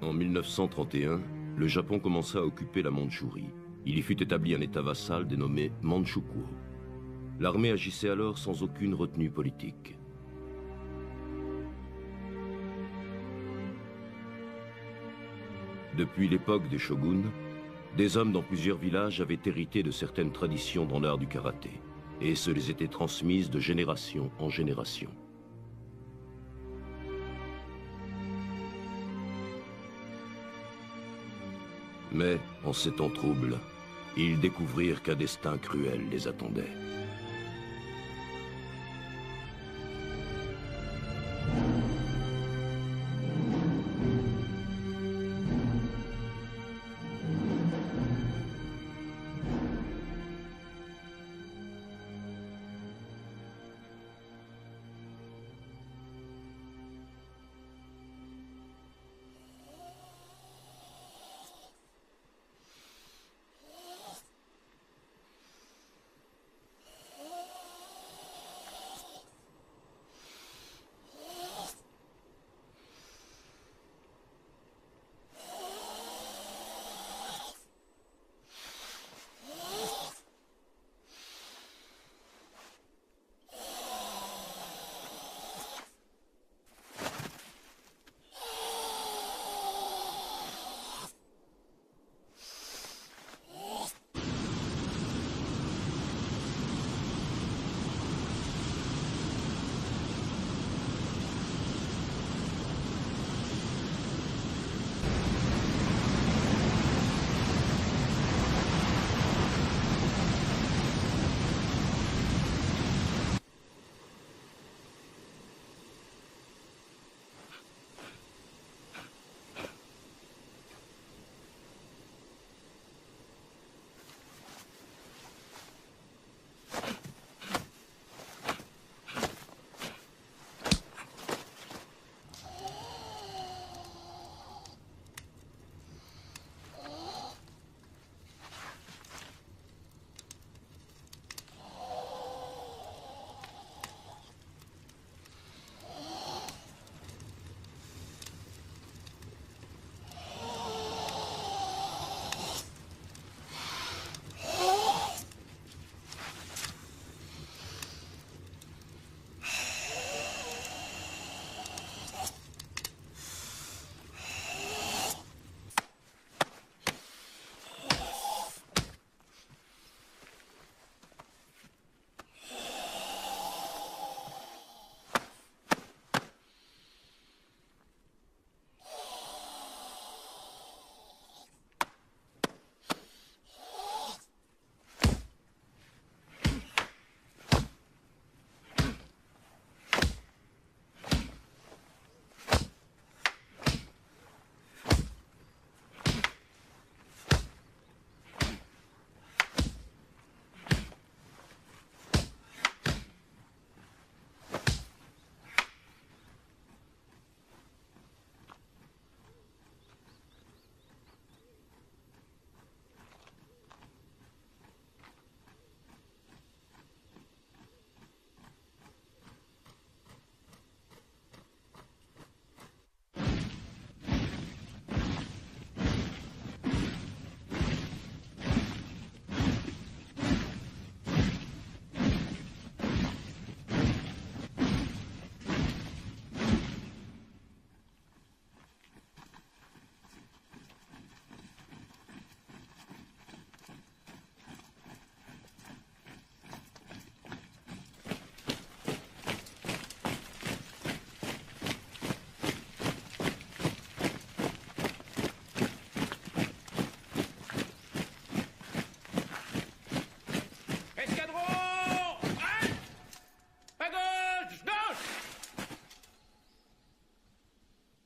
En 1931, le Japon commença à occuper la Mandchourie. Il y fut établi un état vassal dénommé Manchukuo. L'armée agissait alors sans aucune retenue politique. Depuis l'époque des shoguns, des hommes dans plusieurs villages avaient hérité de certaines traditions dans l'art du karaté, et se les étaient transmises de génération en génération. Mais, en ces temps troubles, ils découvrirent qu'un destin cruel les attendait.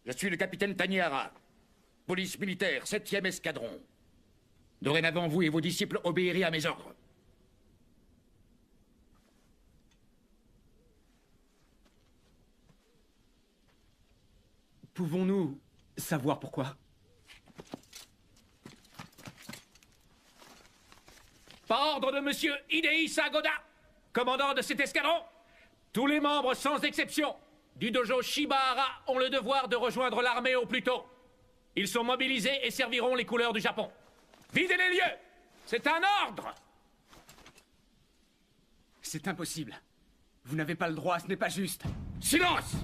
Je suis le capitaine Tanihara, police militaire, 7e escadron. Dorénavant, vous et vos disciples obéirez à mes ordres. Pouvons-nous savoir pourquoi? Par ordre de Monsieur Hidei Sagoda, commandant de cet escadron, tous les membres, sans exception, du dojo Shibahara ont le devoir de rejoindre l'armée au plus tôt. Ils sont mobilisés et serviront les couleurs du Japon. Videz les lieux! C'est un ordre! C'est impossible. Vous n'avez pas le droit, ce n'est pas juste. Silence!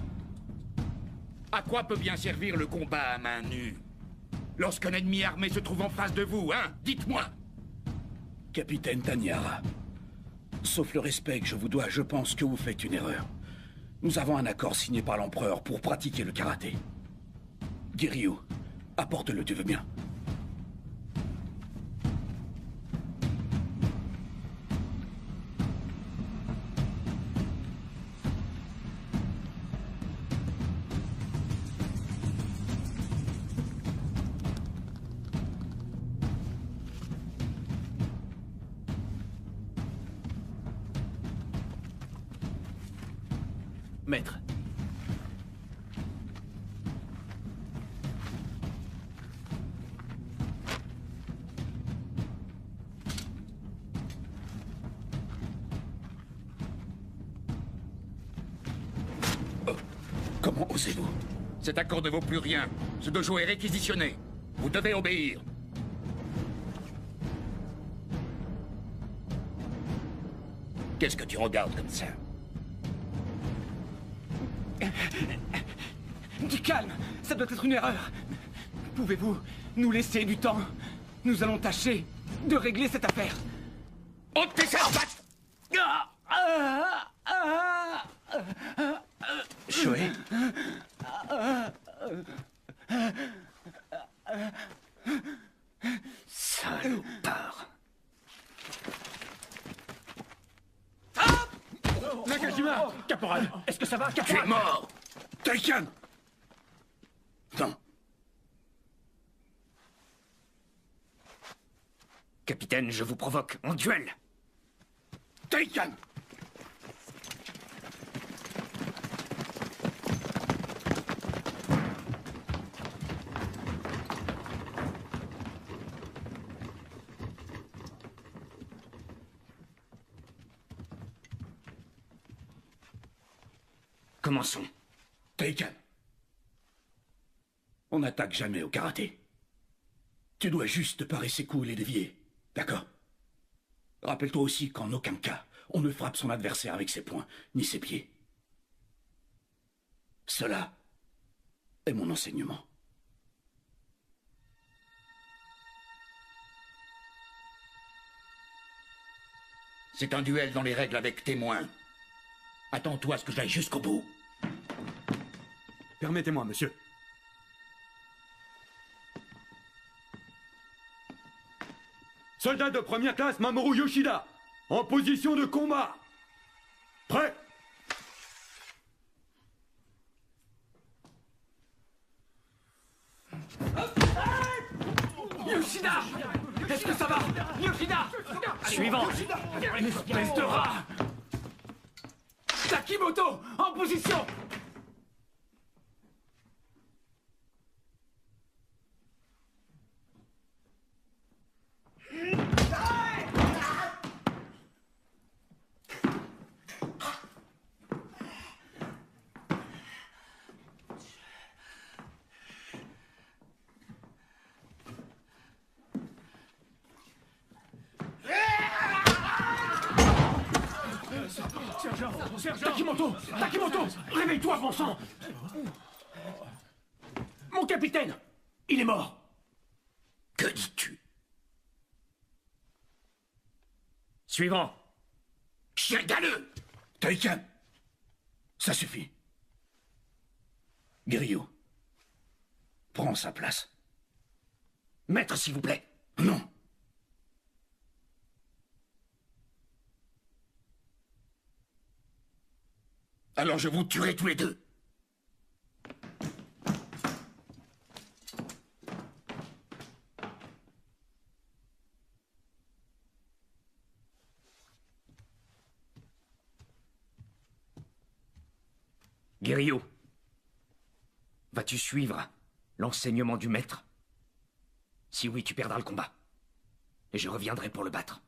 À quoi peut bien servir le combat à main nue? Lorsqu'un ennemi armé se trouve en face de vous, hein? Dites-moi! Capitaine Taniara, sauf le respect que je vous dois, je pense que vous faites une erreur. Nous avons un accord signé par l'empereur pour pratiquer le karaté. Giryu, apporte-le, tu veux bien? Maître. Comment osez-vous? Cet accord ne vaut plus rien. Ce dojo est réquisitionné. Vous devez obéir. Qu'est-ce que tu regardes comme ça? Du calme, ça doit être une erreur. Pouvez-vous nous laisser du temps? Nous allons tâcher de régler cette affaire. Ôte tes cervettes! Shoei? Salopard. Nakajima! Caporal, est-ce que ça va, Tu es caporal? mort! Taikan! Non. Capitaine, je vous provoque en duel. Taikan! Commençons. Taikan. On n'attaque jamais au karaté. Tu dois juste parer ses coups et les dévier. D'accord? Rappelle-toi aussi qu'en aucun cas, on ne frappe son adversaire avec ses poings, ni ses pieds. Cela est mon enseignement. C'est un duel dans les règles avec témoins. Attends-toi à ce que j'aille jusqu'au bout. Permettez-moi, monsieur. Soldat de première classe Mamoru Yoshida, en position de combat. Prêt? Yoshida! Est-ce que ça va? Yoshida! Suivant! Espèce de rat! Takimoto! En position! Takimoto! Takimoto! Réveille-toi, bon sang! Mon capitaine! Il est mort! Que dis-tu? Suivant! Chien galeux! Taikan! Ça suffit. Giryu, prends sa place. Maître, s'il vous plaît. Non. Alors je vous tuerai tous les deux. Giryu, vas-tu suivre l'enseignement du maître? Si oui, tu perdras le combat. Et je reviendrai pour le battre.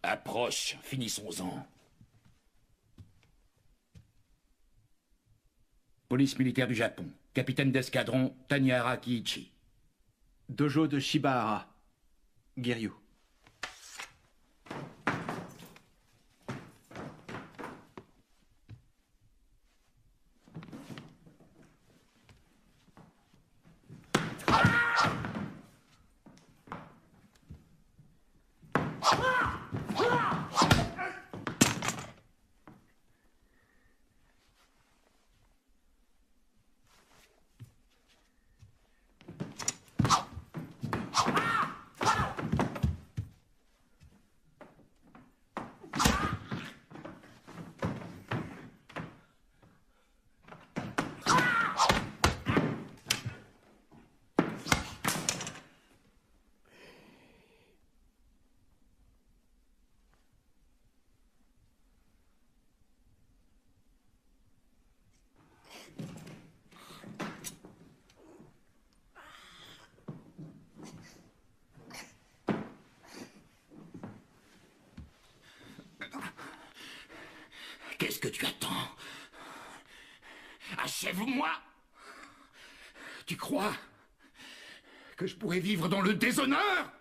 Approche, finissons-en. Police militaire du Japon. Capitaine d'escadron, Tanihara Kiichi. Dojo de Shibahara. Giryu. Qu'est-ce que tu attends? Achève-moi! Tu crois que je pourrais vivre dans le déshonneur?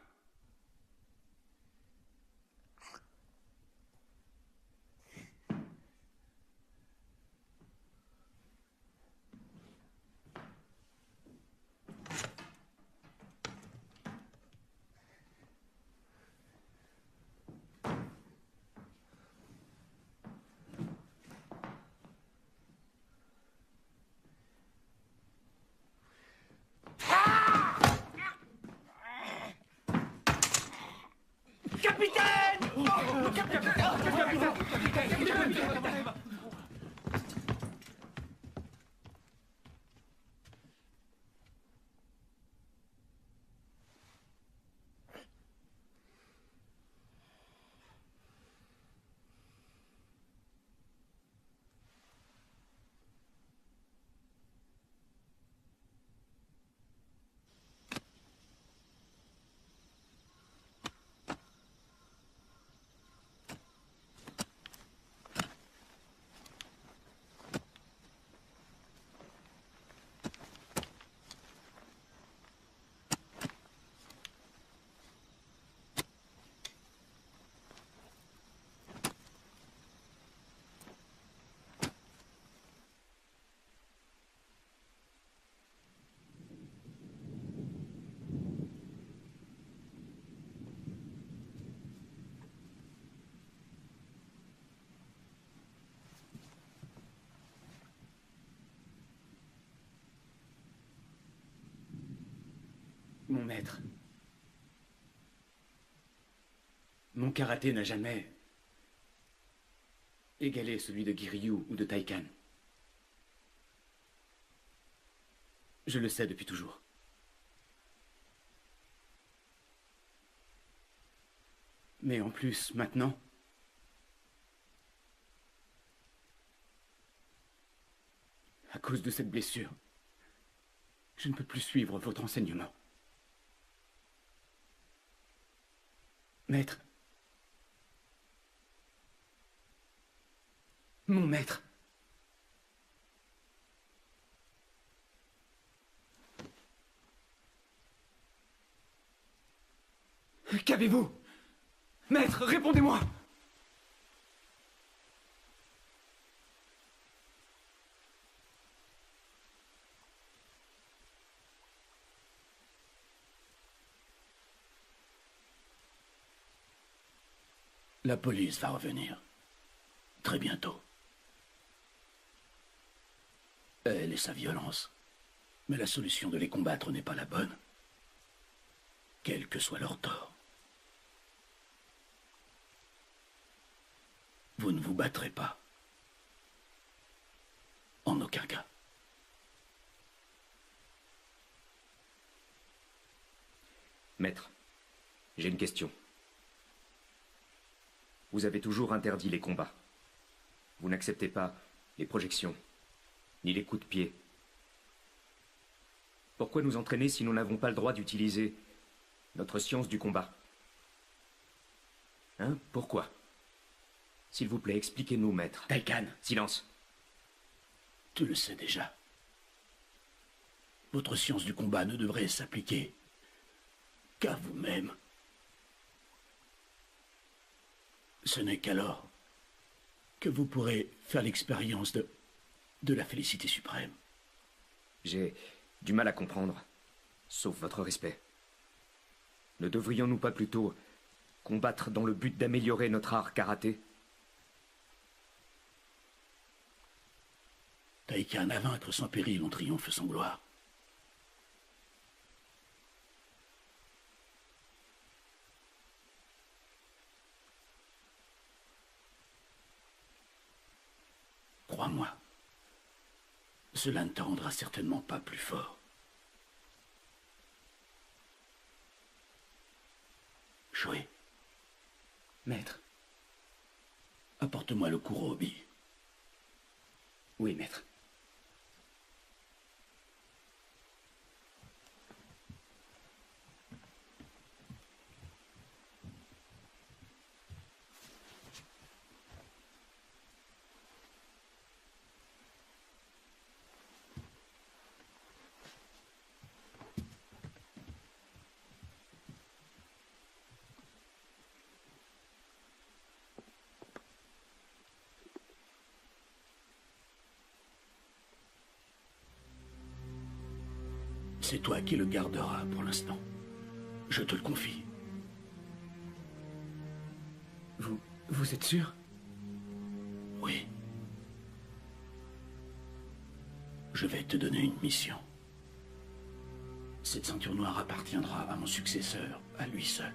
Mon maître. Mon karaté n'a jamais égalé celui de Giryu ou de Taikan. Je le sais depuis toujours. Mais en plus, maintenant, à cause de cette blessure, je ne peux plus suivre votre enseignement. Maître. Mon maître. Qu'avez-vous? Maître, répondez-moi! La police va revenir. Très bientôt. Elle et sa violence. Mais la solution de les combattre n'est pas la bonne. Quel que soit leur tort. Vous ne vous battrez pas. En aucun cas. Maître, j'ai une question. Vous avez toujours interdit les combats. Vous n'acceptez pas les projections, ni les coups de pied. Pourquoi nous entraîner si nous n'avons pas le droit d'utiliser notre science du combat? Hein? Pourquoi? S'il vous plaît, expliquez-nous, maître. Taikan. Silence. Tu le sais déjà. Votre science du combat ne devrait s'appliquer qu'à vous-même. Ce n'est qu'alors que vous pourrez faire l'expérience de la félicité suprême. J'ai du mal à comprendre, sauf votre respect. Ne devrions-nous pas plutôt combattre dans le but d'améliorer notre art karaté? Taïkan à vaincre sans péril, on triomphe sans gloire. Crois-moi, cela ne te rendra certainement pas plus fort. Shoei, Maître. apporte-moi le kurobi. Oui, maître. C'est toi qui le garderas pour l'instant. Je te le confie. Vous êtes sûr? Oui. Je vais te donner une mission. Cette ceinture noire appartiendra à mon successeur, à lui seul.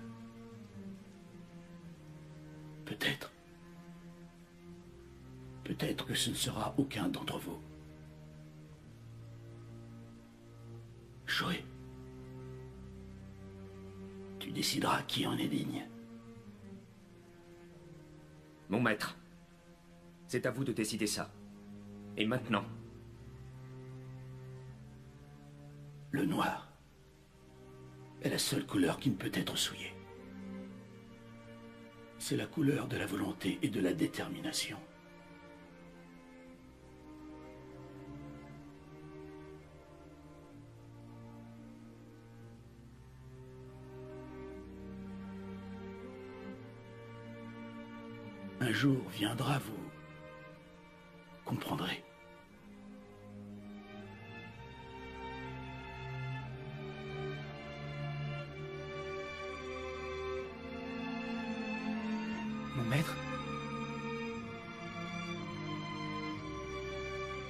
Peut-être. Peut-être que ce ne sera aucun d'entre vous. Shoei, tu décideras qui en est digne. Mon maître, c'est à vous de décider ça. Et maintenant? Le noir est la seule couleur qui ne peut être souillée. C'est la couleur de la volonté et de la détermination. Un jour viendra, vous comprendrez. Mon maître?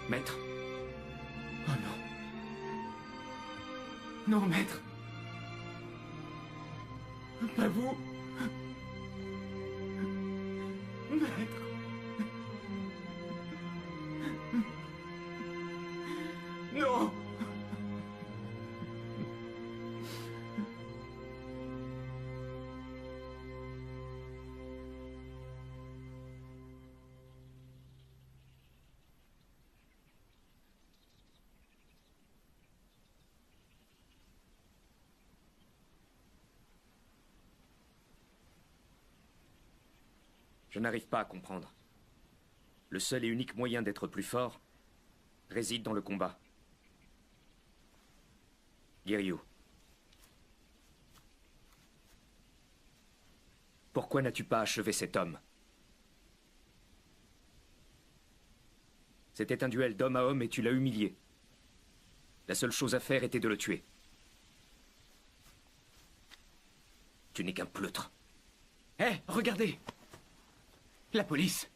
Maître, Oh non. Non, maître. Pas vous. Maître. Non. je n'arrive pas à comprendre. Le seul et unique moyen d'être plus fort réside dans le combat. Giryu. Pourquoi n'as-tu pas achevé cet homme? C'était un duel d'homme à homme et tu l'as humilié. La seule chose à faire était de le tuer. Tu n'es qu'un pleutre. Hé, regardez! La police!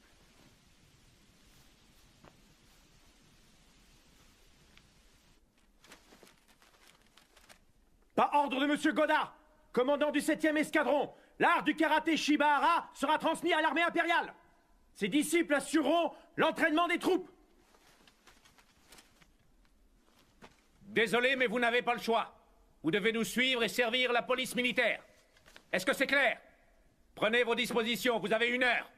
Par ordre de Monsieur Godard, commandant du 7e escadron, l'art du karaté Shibahara sera transmis à l'armée impériale. Ses disciples assureront l'entraînement des troupes. Désolé, mais vous n'avez pas le choix. Vous devez nous suivre et servir la police militaire. Est-ce que c'est clair? Prenez vos dispositions, vous avez 1 heure.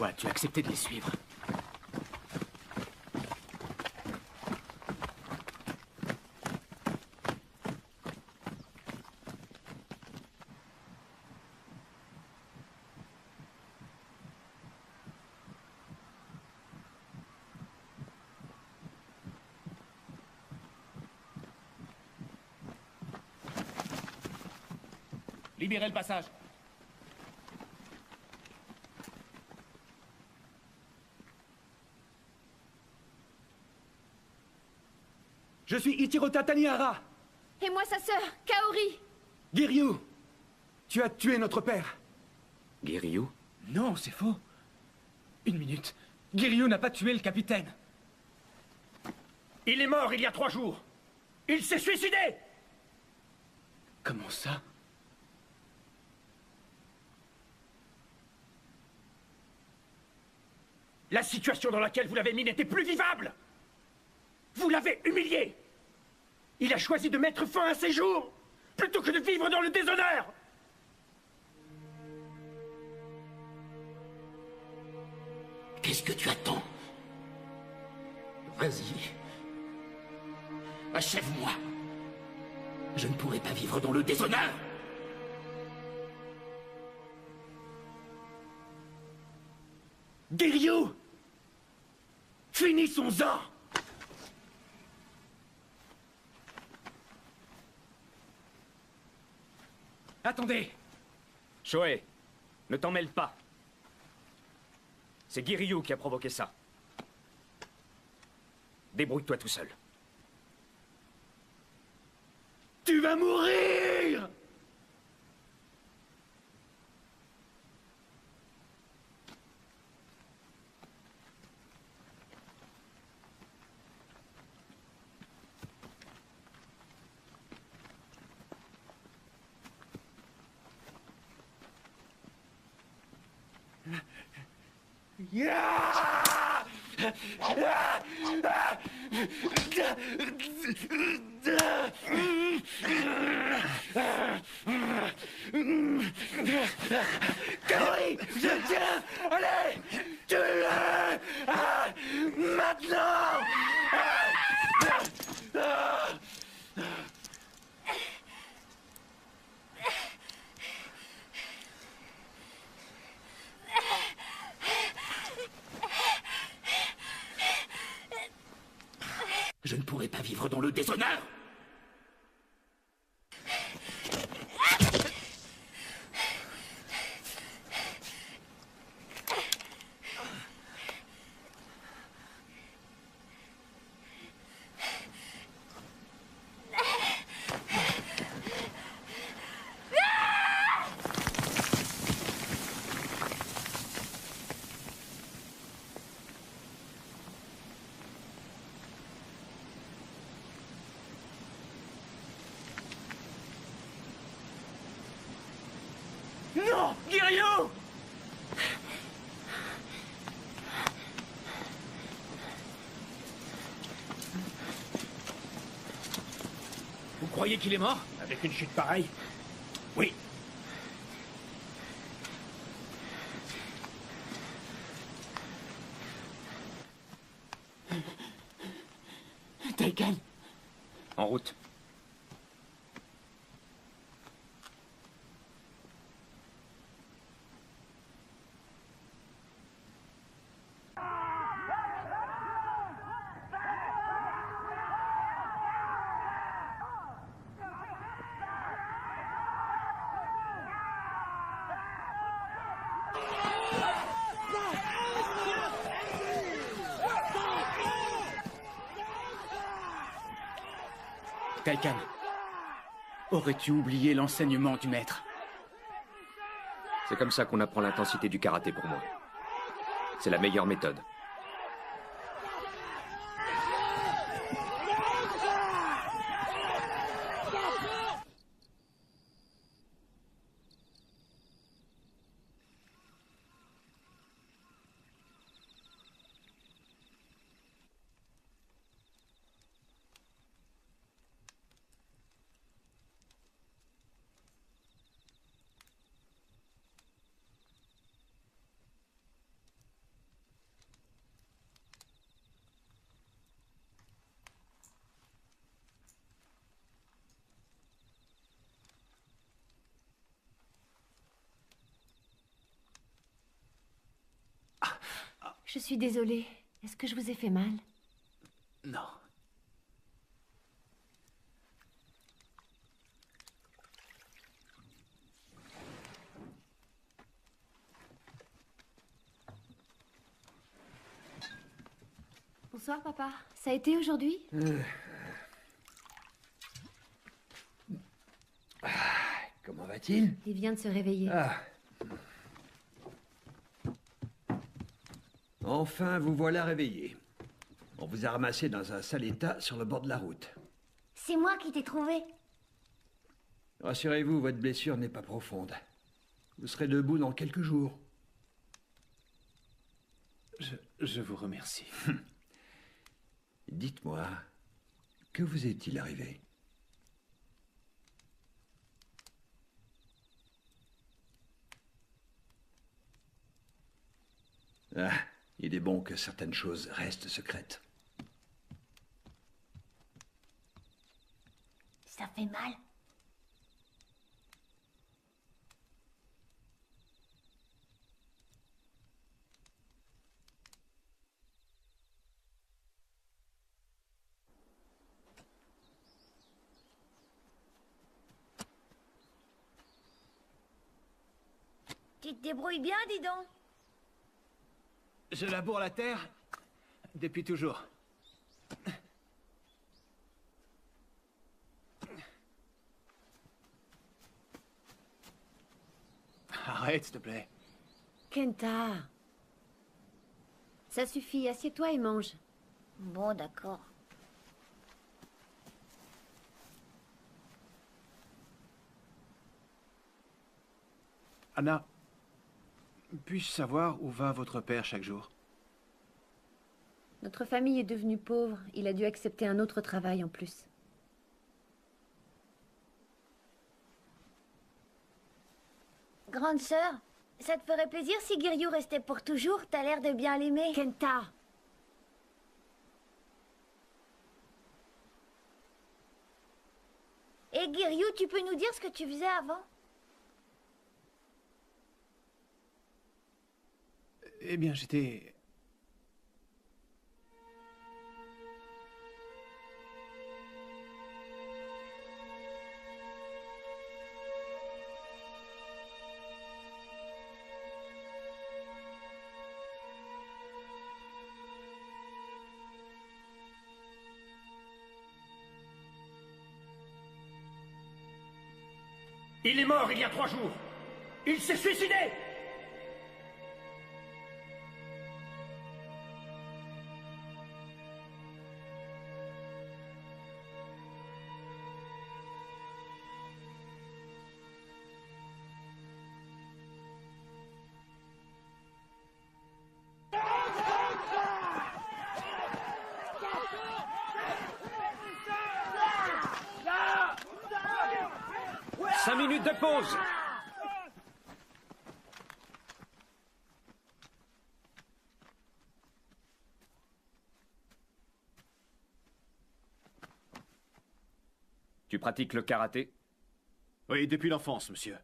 Pourquoi as-tu accepté de les suivre? Libérez le passage. Je suis Ichirota Tanihara. Et moi, sa sœur, Kaori. Giryu, tu as tué notre père. Giryu? Non, c'est faux. Une minute. Giryu n'a pas tué le capitaine. Il est mort il y a 3 jours. Il s'est suicidé. Comment ça? La situation dans laquelle vous l'avez mis n'était plus vivable. Vous l'avez humilié. Il a choisi de mettre fin à ses jours, plutôt que de vivre dans le déshonneur. Qu'est-ce que tu attends? Vas-y. Achève-moi. Je ne pourrai pas vivre dans le déshonneur. Giryu! Finissons-en! Attendez. Shohei, ne t'en mêle pas. C'est Giryu qui a provoqué ça. Débrouille-toi tout seul. Tu vas mourir! Kaori, je tiens! Allez! Tue-le! Maintenant! Je ne pourrai pas vivre dans le déshonneur. Non! Giryu! Vous croyez qu'il est mort? Avec une chute pareille? Oui. Taikan. En route. Taikan, aurais-tu oublié l'enseignement du maître? C'est comme ça qu'on apprend l'intensité du karaté pour moi. C'est la meilleure méthode. Je suis désolée. Est-ce que je vous ai fait mal? Non. Bonsoir, papa. Ça a été aujourd'hui? Comment va-t-il? Il vient de se réveiller. Ah. Enfin, vous voilà réveillé. On vous a ramassé dans un sale état sur le bord de la route. C'est moi qui t'ai trouvé. Rassurez-vous, votre blessure n'est pas profonde. Vous serez debout dans quelques jours. Je vous remercie. Dites-moi, que vous est-il arrivé? Ah, il est bon que certaines choses restent secrètes. Ça fait mal. Tu te débrouilles bien, dis donc. Je laboure la terre depuis toujours. Arrête, s'il te plaît. Kenta. Ça suffit, assieds-toi et mange. Bon, d'accord. Anna, puis-je savoir où va votre père chaque jour? Notre famille est devenue pauvre. Il a dû accepter un autre travail en plus. Grande sœur, ça te ferait plaisir si Giryu restait pour toujours? T'as l'air de bien l'aimer. Kenta. Et Giryu, tu peux nous dire ce que tu faisais avant? Eh bien, j'étais... Il est mort il y a 3 jours. Il s'est suicidé. Cinq minutes de pause. Tu pratiques le karaté? Oui, depuis l'enfance, monsieur.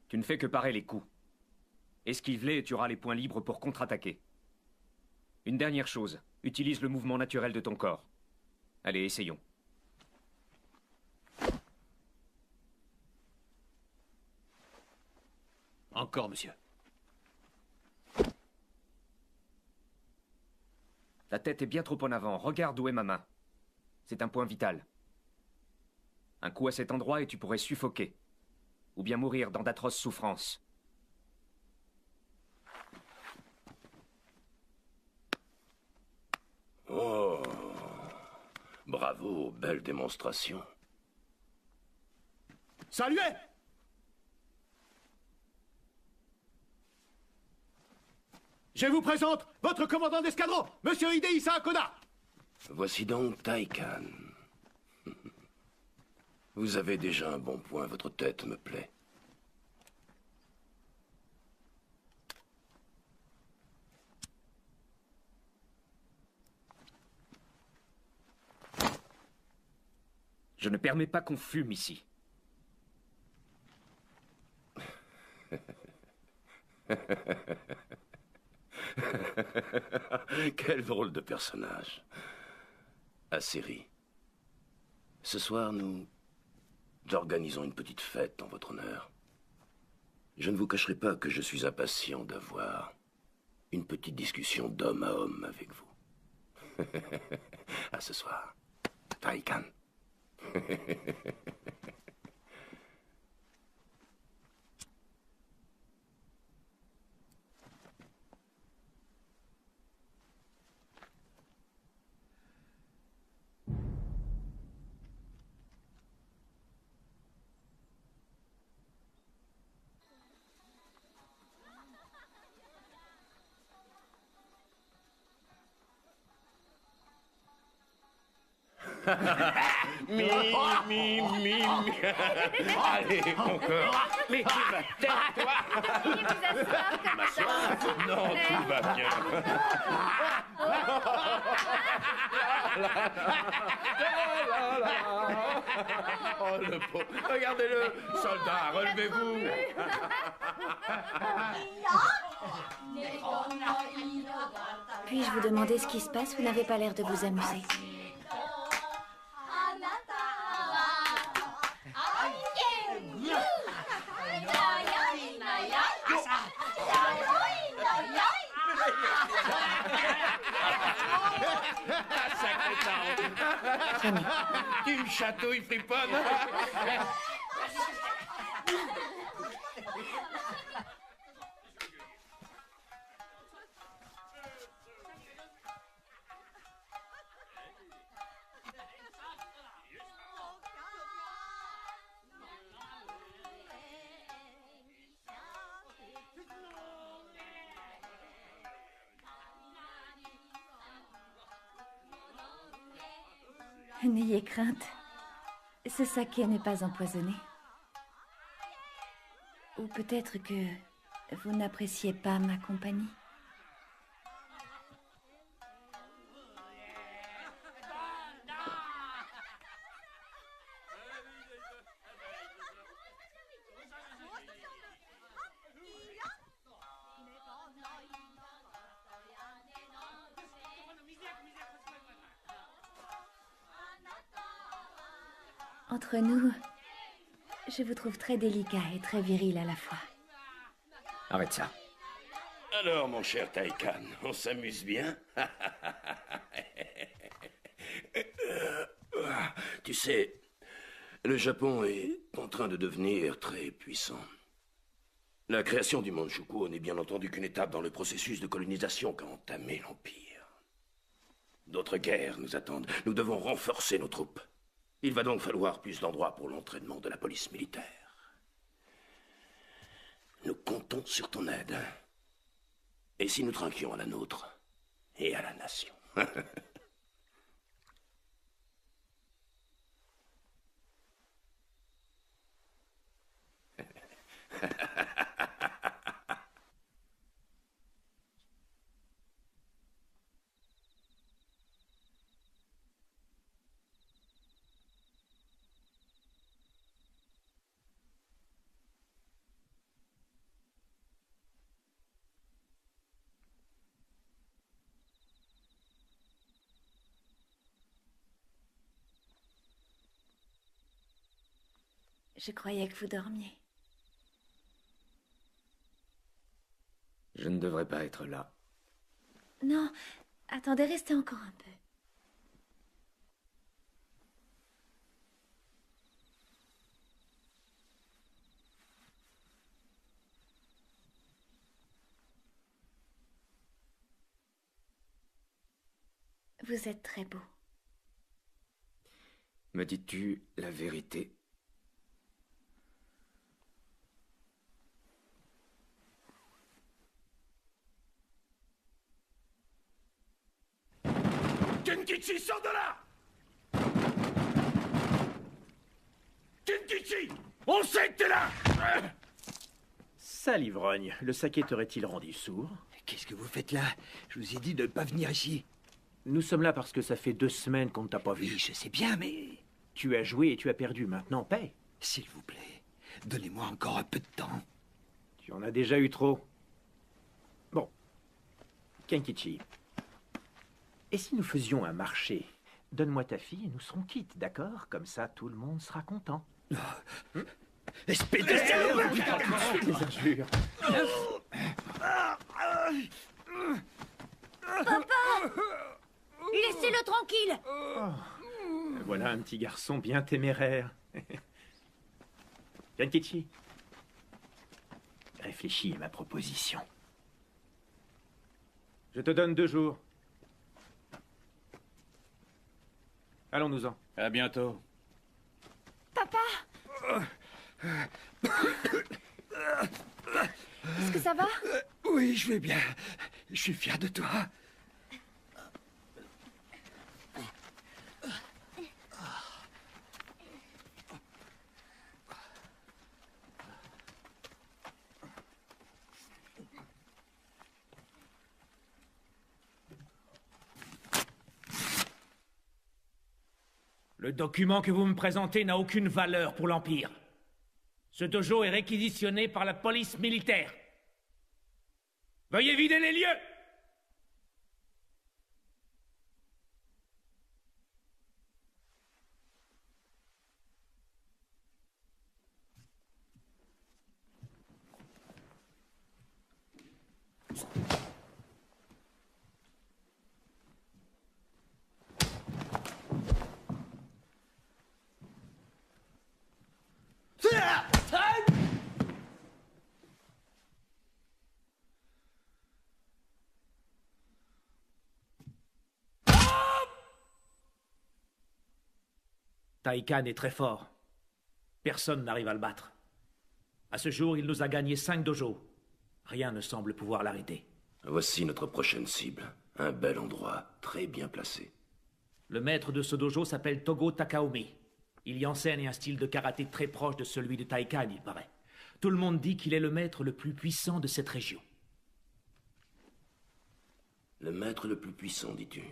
Tu ne fais que parer les coups. Esquive-les et tu auras les points libres pour contre-attaquer. Une dernière chose, utilise le mouvement naturel de ton corps. Allez, essayons. Encore, monsieur. Ta tête est bien trop en avant. Regarde où est ma main. C'est un point vital. Un coup à cet endroit et tu pourrais suffoquer. Ou bien mourir dans d'atroces souffrances. Oh, bravo, belle démonstration. Saluez! Je vous présente votre commandant d'escadron, Monsieur Hidehisa Hakoda. Voici donc Taikan. Vous avez déjà un bon point, votre tête me plaît. Je ne permets pas qu'on fume ici. Quel drôle de personnage. Acérie. Ce soir, nous organisons une petite fête en votre honneur. Je ne vous cacherai pas que je suis impatient d'avoir une petite discussion d'homme à homme avec vous. À ce soir. Taikan. Allez, encore. Mais tu vas taire, toi. Veuillez vous asseoir comme ça. Non, tout va bien. Oh, le pauvre. Regardez-le, soldat, relevez-vous. Puis-je vous demander ce qui se passe? Vous n'avez pas l'air de vous amuser. Tenez. Tu me chatouilles, friponne. N'ayez crainte. Ce saké n'est pas empoisonné. Ou peut-être que vous n'appréciez pas ma compagnie. Entre nous, je vous trouve très délicat et très viril à la fois. Arrête ça. Alors, mon cher Taikan, on s'amuse bien? Tu sais, le Japon est en train de devenir très puissant. La création du Manchukuo n'est bien entendu qu'une étape dans le processus de colonisation qu'a entamé l'Empire. D'autres guerres nous attendent. Nous devons renforcer nos troupes. Il va donc falloir plus d'endroits pour l'entraînement de la police militaire. Nous comptons sur ton aide. Et si nous trinquions à la nôtre et à la nation? Je croyais que vous dormiez. Je ne devrais pas être là. Non, attendez, restez encore un peu. Vous êtes très beau. Me dis-tu la vérité? Kenkichi, sors de là! Kenkichi! On sait que t'es là! Sale ivrogne, le saké t'aurait-il rendu sourd? Qu'est-ce que vous faites là? Je vous ai dit de ne pas venir ici. Nous sommes là parce que ça fait 2 semaines qu'on ne t'a pas vu. Oui, je sais bien, mais... Tu as joué et tu as perdu. Maintenant, paie. S'il vous plaît, donnez-moi encore un peu de temps. Tu en as déjà eu trop. Bon. Kenkichi. Et si nous faisions un marché? Donne-moi ta fille et nous serons quittes, d'accord? Comme ça, tout le monde sera content. Espèce de salaud! Des injures. Papa! Laissez-le tranquille! Voilà un petit garçon bien téméraire. Kenkichi, réfléchis à ma proposition. Je te donne 2 jours. Allons-nous-en. À bientôt. Papa! Est-ce que ça va? Oui, je vais bien. Je suis fier de toi. Le document que vous me présentez n'a aucune valeur pour l'Empire. Ce dojo est réquisitionné par la police militaire. Veuillez vider les lieux! Taikan est très fort. Personne n'arrive à le battre. À ce jour, il nous a gagné 5 dojos. Rien ne semble pouvoir l'arrêter. Voici notre prochaine cible. Un bel endroit, très bien placé. Le maître de ce dojo s'appelle Togo Takaomi. Il y enseigne un style de karaté très proche de celui de Taikan, il paraît. Tout le monde dit qu'il est le maître le plus puissant de cette région. Le maître le plus puissant, dis-tu?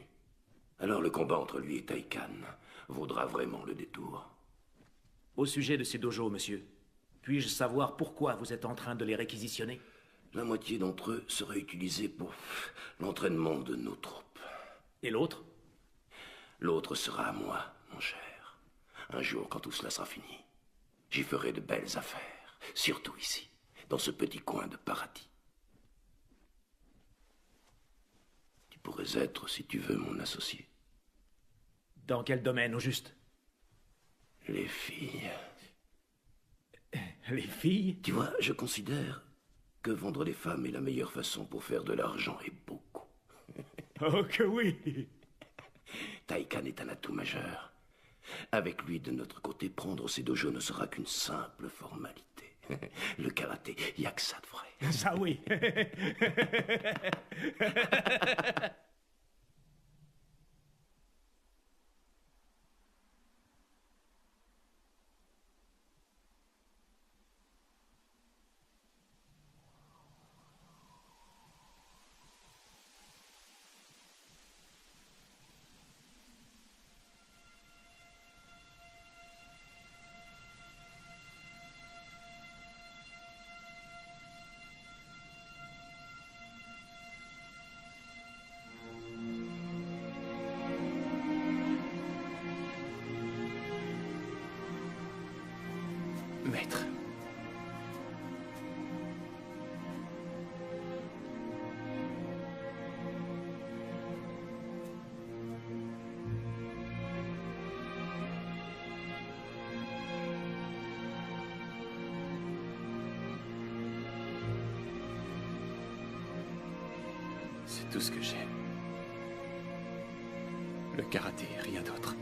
Alors le combat entre lui et Taikan vaudra vraiment le détour. Au sujet de ces dojos, monsieur, puis-je savoir pourquoi vous êtes en train de les réquisitionner? La moitié d'entre eux seraient utilisés pour l'entraînement de nos troupes. Et l'autre? L'autre sera à moi, mon cher. Un jour, quand tout cela sera fini, j'y ferai de belles affaires, surtout ici, dans ce petit coin de paradis. Tu pourrais être, si tu veux, mon associé. Dans quel domaine, au juste? Les filles. Les filles? Tu vois, je considère que vendre les femmes est la meilleure façon pour faire de l'argent, et beaucoup. Oh que oui! Taikan est un atout majeur. Avec lui de notre côté, prendre ces dojos ne sera qu'une simple formalité. Le karaté, y a que ça de vrai. Ça oui! Maître. C'est tout ce que j'ai. Le karaté, rien d'autre.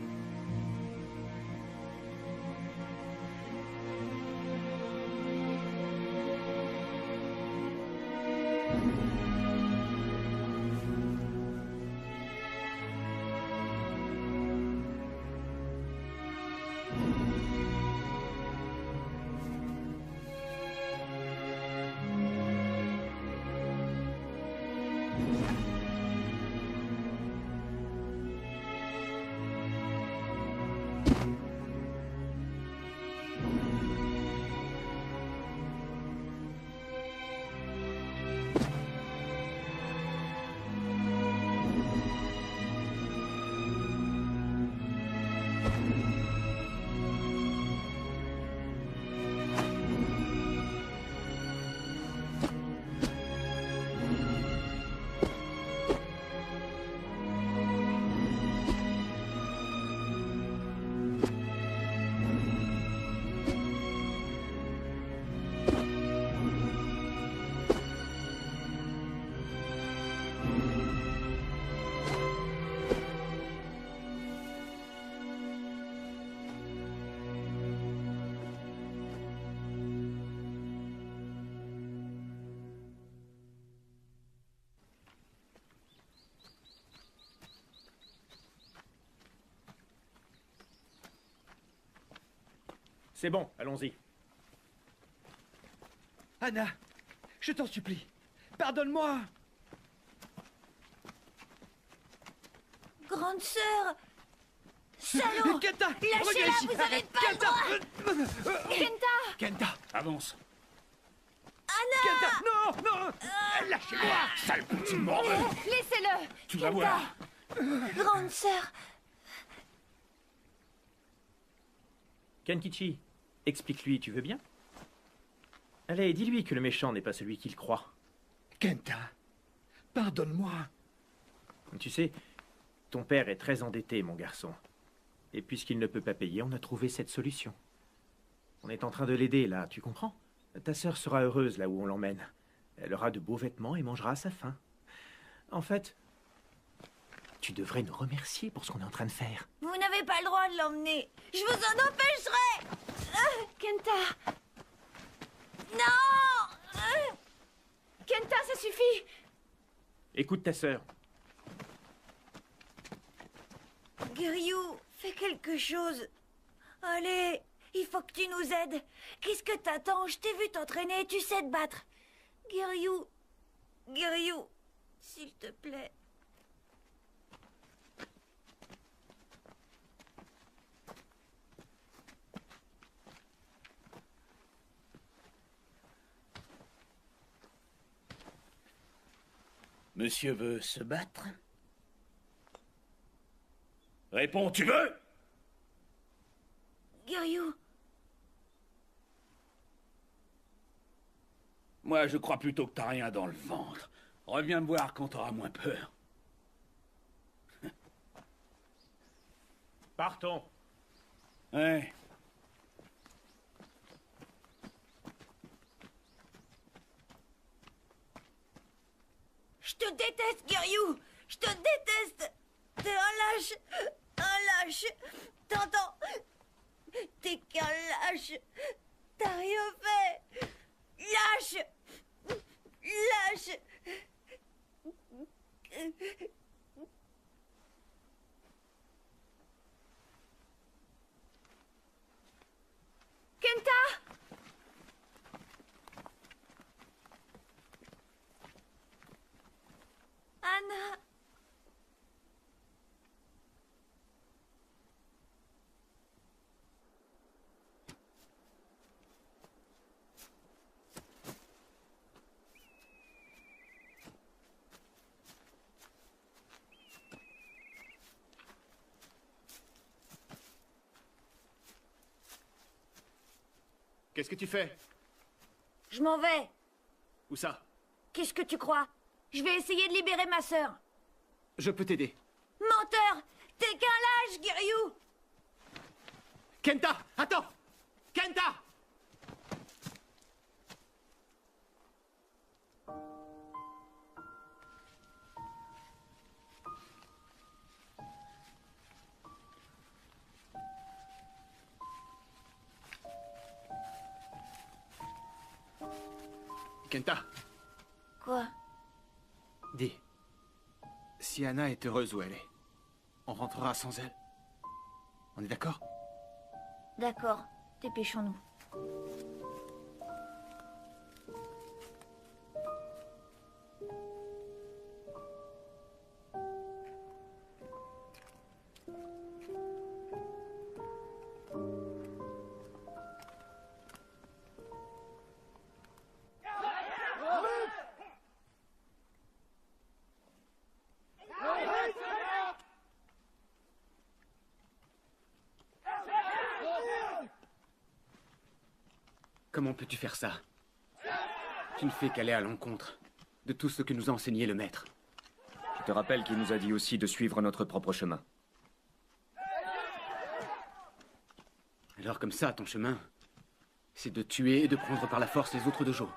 C'est bon, allons-y. Anna, je t'en supplie, pardonne-moi. Grande sœur! Salaud! Kenta, Lâchez-la, reviens ici. vous avez pas le droit! Kenta! Kenta, avance. Anna! Kenta, non, non. Lâchez-moi, sale petit morveux. Laissez-le! Tu vas voir. Grande sœur! Kenkichi, explique-lui, tu veux bien? Allez, dis-lui que le méchant n'est pas celui qu'il croit. Kenta, pardonne-moi. Tu sais, ton père est très endetté, mon garçon. Et puisqu'il ne peut pas payer, on a trouvé cette solution. On est en train de l'aider, là, tu comprends? Ta sœur sera heureuse là où on l'emmène. Elle aura de beaux vêtements et mangera à sa faim. En fait, tu devrais nous remercier pour ce qu'on est en train de faire. Vous n'avez pas le droit de l'emmener! Je vous en empêcherai! Kenta! Non! Kenta, ça suffit! Écoute ta sœur. Giryu, fais quelque chose. Allez, il faut que tu nous aides. Qu'est-ce que t'attends? Je t'ai vu t'entraîner, tu sais te battre. Giryu, Giryu, s'il te plaît. Monsieur veut se battre? Réponds, tu veux? Giryu, Moi, je crois plutôt que t'as rien dans le ventre. Reviens me voir quand t'auras moins peur. Partons. Ouais. je te déteste, Giryu. Je te déteste. T'es un lâche. Un lâche. T'entends? T'es qu'un lâche. T'as rien fait. Lâche. Lâche. Kenta! Anna! Qu'est-ce que tu fais? Je m'en vais. Où ça? Qu'est-ce que tu crois? Je vais essayer de libérer ma sœur. Je peux t'aider. Menteur! T'es qu'un lâche, Giryu! Kenta! Attends! Kenta! Kenta, Quoi? dis. Si Anna est heureuse où elle est, on rentrera sans elle. On est d'accord? D'accord, dépêchons-nous. Comment peux-tu faire ça? Tu ne fais qu'aller à l'encontre de tout ce que nous a enseigné le maître. Je te rappelle qu'il nous a dit aussi de suivre notre propre chemin. Alors comme ça, ton chemin, c'est de tuer et de prendre par la force les autres dojos.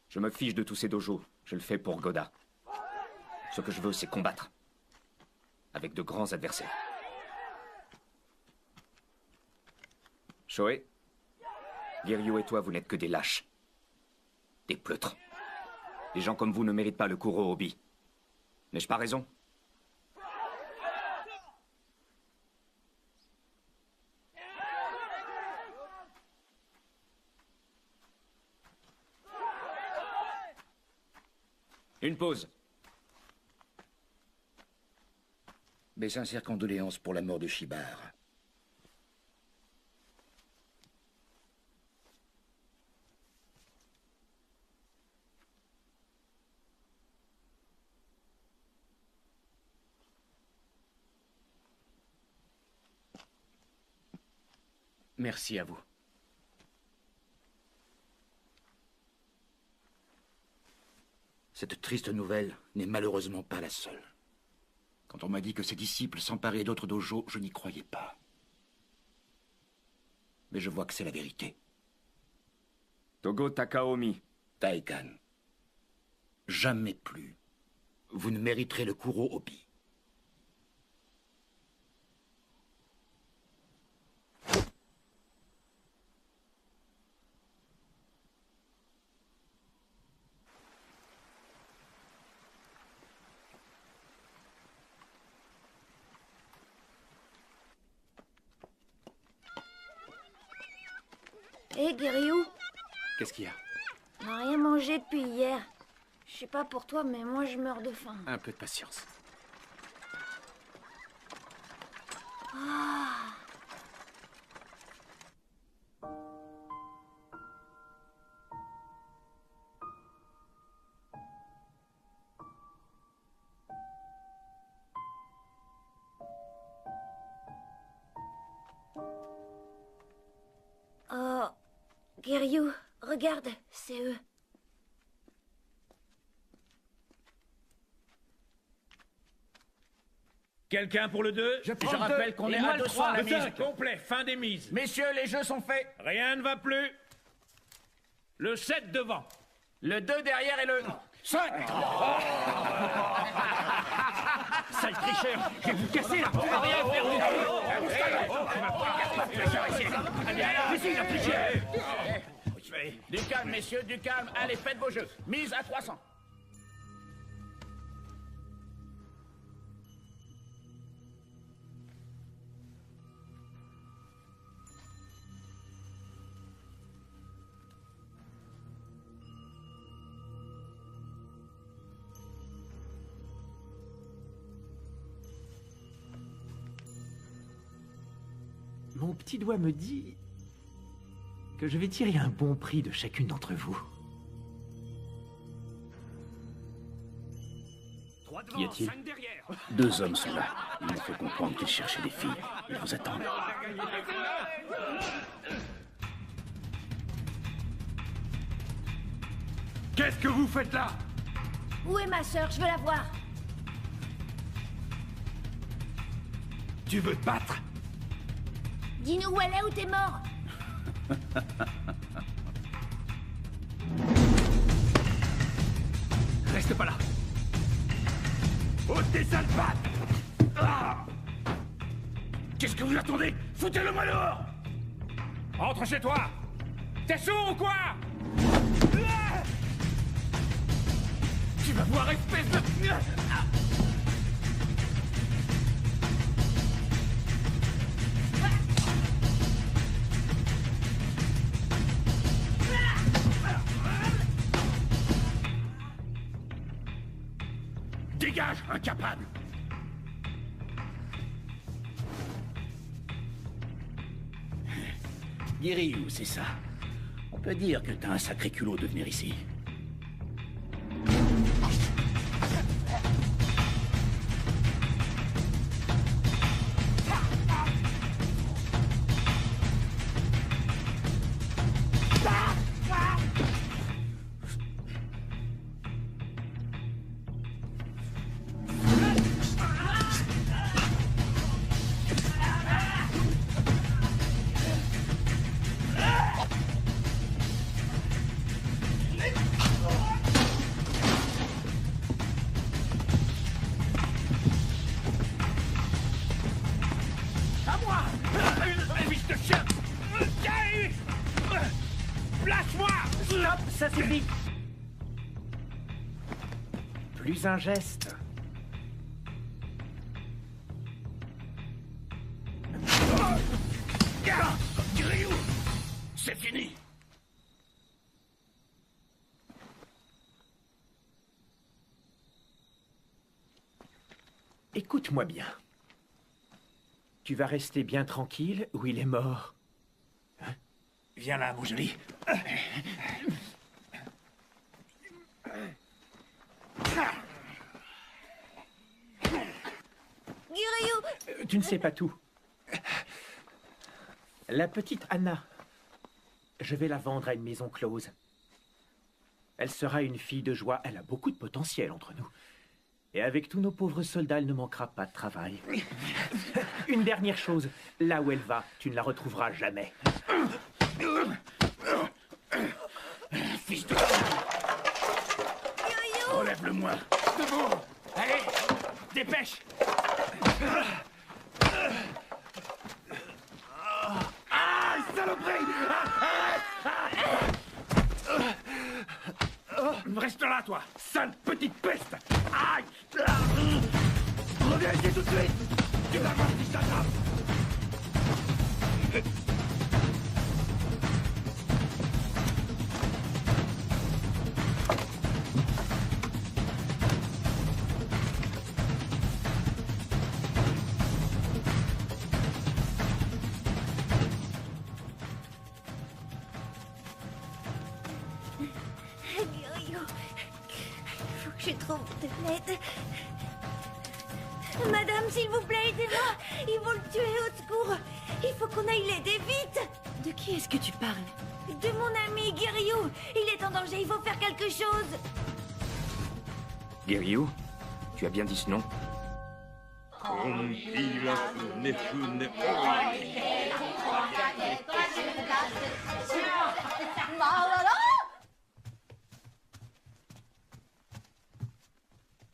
Je me fiche de tous ces dojos. Je le fais pour Goda. Ce que je veux, c'est combattre. Avec de grands adversaires. Shoei, Giryu et toi, vous n'êtes que des lâches. Des pleutres. Les gens comme vous ne méritent pas le Kuro-Obi. N'ai-je pas raison? Une pause. Mes sincères condoléances pour la mort de Shibar. Merci à vous. Cette triste nouvelle n'est malheureusement pas la seule. Quand on m'a dit que ses disciples s'emparaient d'autres dojos, je n'y croyais pas. Mais je vois que c'est la vérité. Togo Takaomi. Taikan, jamais plus vous ne mériterez le Kuro Obi. Hé, Giryu, Qu'est-ce qu'il y a? on n'a rien mangé depuis hier. Je sais pas pour toi, mais moi je meurs de faim. Un peu de patience. Ah. Oh, Giryu, regarde, c'est eux. Quelqu'un pour le 2? Je prends le rappelle deux, qu'on et est moi à le 200 trois. à la Le mise. cinq. Complet, fin des mises. Messieurs, les jeux sont faits. Rien ne va plus. Le 7 devant. Le 2 derrière et le 5. Sale tricheur, je vais vous casser là. On va rien faire Du calme, messieurs, du calme. Allez, faites vos jeux. Mise à 300. Mon petit doigt me dit que je vais tirer un bon prix de chacune d'entre vous. Y a-t-il? 2 hommes sont là. Ils m'ont fait comprendre qu'ils cherchaient des filles. Ils vous attendent. Qu'est-ce que vous faites là? Où est ma sœur? Je veux la voir. Tu veux te battre? Dis-nous où elle est ou t'es mort. Reste pas là. Ôte tes sales pattes! Ah! Qu'est-ce que vous attendez? Foutez-le-moi dehors! Rentre chez toi. T'es sourd ou quoi? Ah! Tu vas voir, espèce de... Ah! Dégage, incapable! Giryu, c'est ça. On peut dire que t'as un sacré culot de venir ici. Stop, ça suffit. Plus un geste. Giryu, c'est fini. Écoute-moi bien. Tu vas rester bien tranquille ou il est mort. Hein? Viens là, mon joli. Giryu! Tu ne sais pas tout. La petite Anna, je vais la vendre à une maison close. Elle sera une fille de joie. Elle a beaucoup de potentiel entre nous. Et avec tous nos pauvres soldats, elle ne manquera pas de travail. Une dernière chose. Là où elle va, tu ne la retrouveras jamais. Fils de... Relève-le-moi. Debout! Allez, dépêche! Ah, saloperie! Reste là, toi! Sale petite peste! Aïe! Reviens ici tout de suite! Tu vas voir si ça tape! Giryu, il faut que je trouve de l'aide. Madame, s'il vous plaît, aidez-moi. Ils vont le tuer, au secours. Il faut qu'on aille l'aider vite. De qui est-ce que tu parles? De mon ami Giryu. Il est en danger, il faut faire quelque chose. Giryu, tu as bien dit ce nom?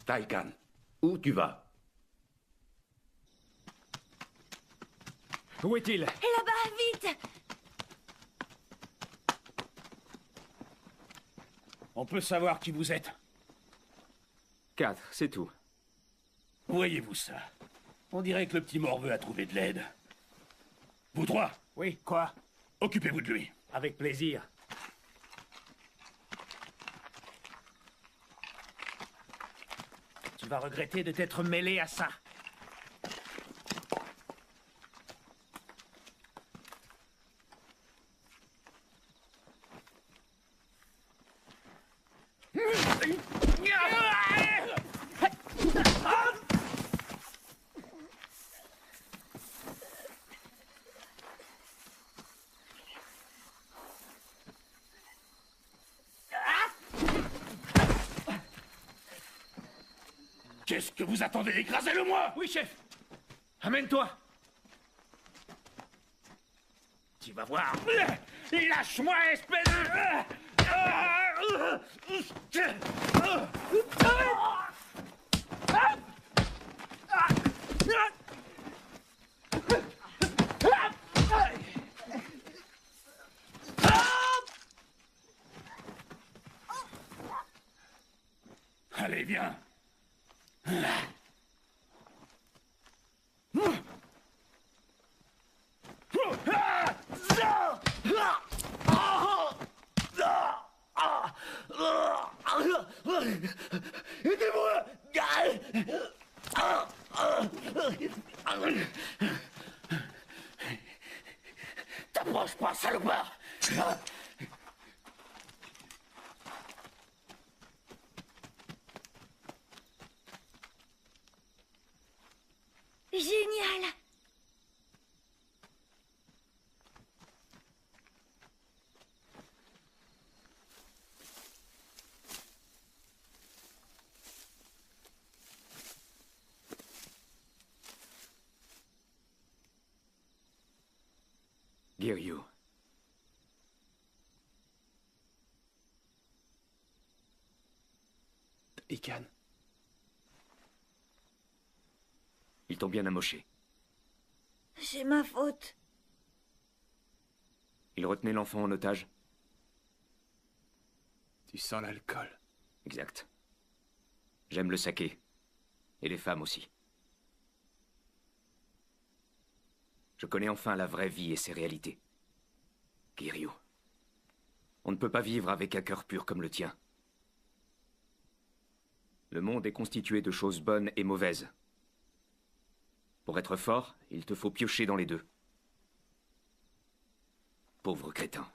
Taikan, où tu vas? Où est-il? Là-bas, vite. On peut savoir qui vous êtes. 4, c'est tout. Voyez-vous ça? On dirait que le petit morveux a trouvé de l'aide. Vous trois, Oui, quoi? occupez-vous de lui. Avec plaisir. Tu vas regretter de t'être mêlé à ça. Qu'est-ce que vous attendez? Écrasez-le-moi! Oui, chef. Amène-toi. Tu vas voir. Lâche-moi, espèce Allez, viens. Aidez-moi! T'approches pas, salopard! Génial. Giryu. Ikan. Ils t'ont bien amoché. C'est ma faute. Ils retenaient l'enfant en otage? Tu sens l'alcool. Exact. J'aime le saké. Et les femmes aussi. Je connais enfin la vraie vie et ses réalités. Giryu. On ne peut pas vivre avec un cœur pur comme le tien. Le monde est constitué de choses bonnes et mauvaises. Pour être fort, il te faut piocher dans les deux. Pauvre crétin.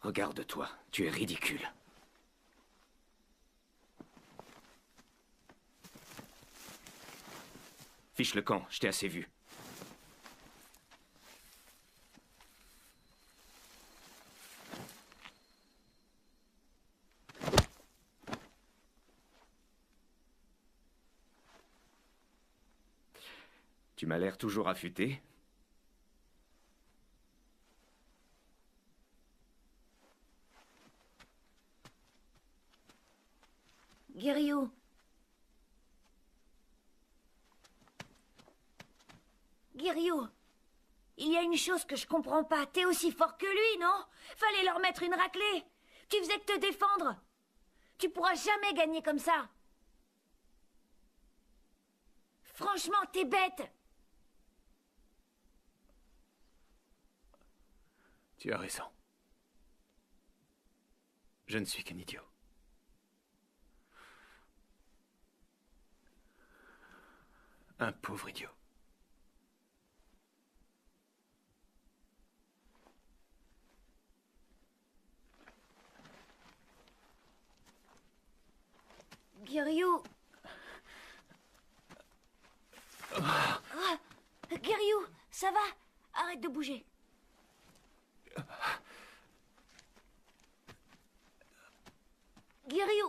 Regarde-toi, tu es ridicule. Fiche le camp, je t'ai assez vu. Tu m'as l'air toujours affûté. Giryu. Giryu. Il y a une chose que je comprends pas. T'es aussi fort que lui, non? Fallait leur mettre une raclée. Tu faisais que te défendre. Tu pourras jamais gagner comme ça. Franchement, t'es bête. Tu as raison. Je ne suis qu'un idiot. Un pauvre idiot. Giryu. Giryu, ça va? Arrête de bouger. Giryu.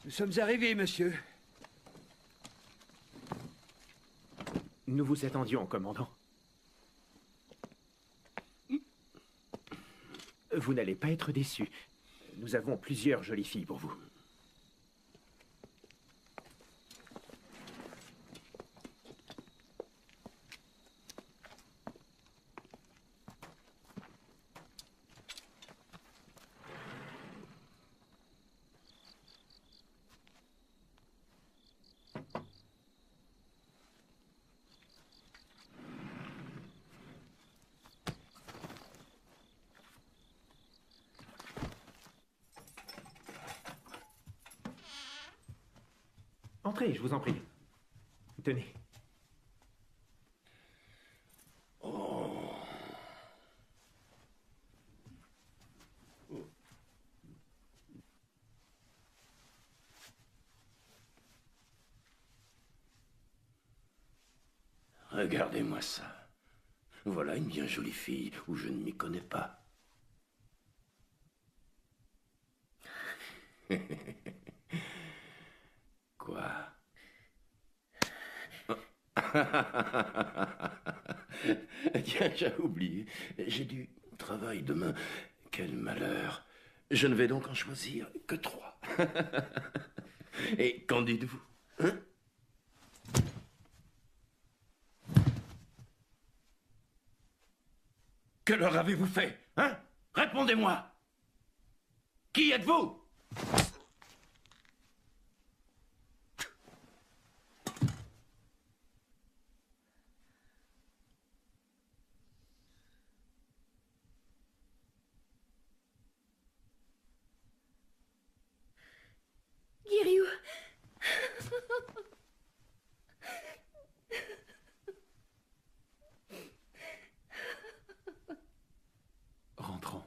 Nous sommes arrivés, monsieur. Nous vous attendions, commandant. Vous n'allez pas être déçu. Nous avons plusieurs jolies filles pour vous. Entrez, je vous en prie. Tenez. Regardez-moi ça. Voilà une bien jolie fille où je ne m'y connais pas. Quoi? Tiens, j'ai oublié. J'ai du travail demain. Quel malheur. Je ne vais donc en choisir que 3. Et qu'en dites-vous, hein? Que leur avez-vous fait, hein? Répondez-moi. Qui êtes-vous? Giryu. Rentrons.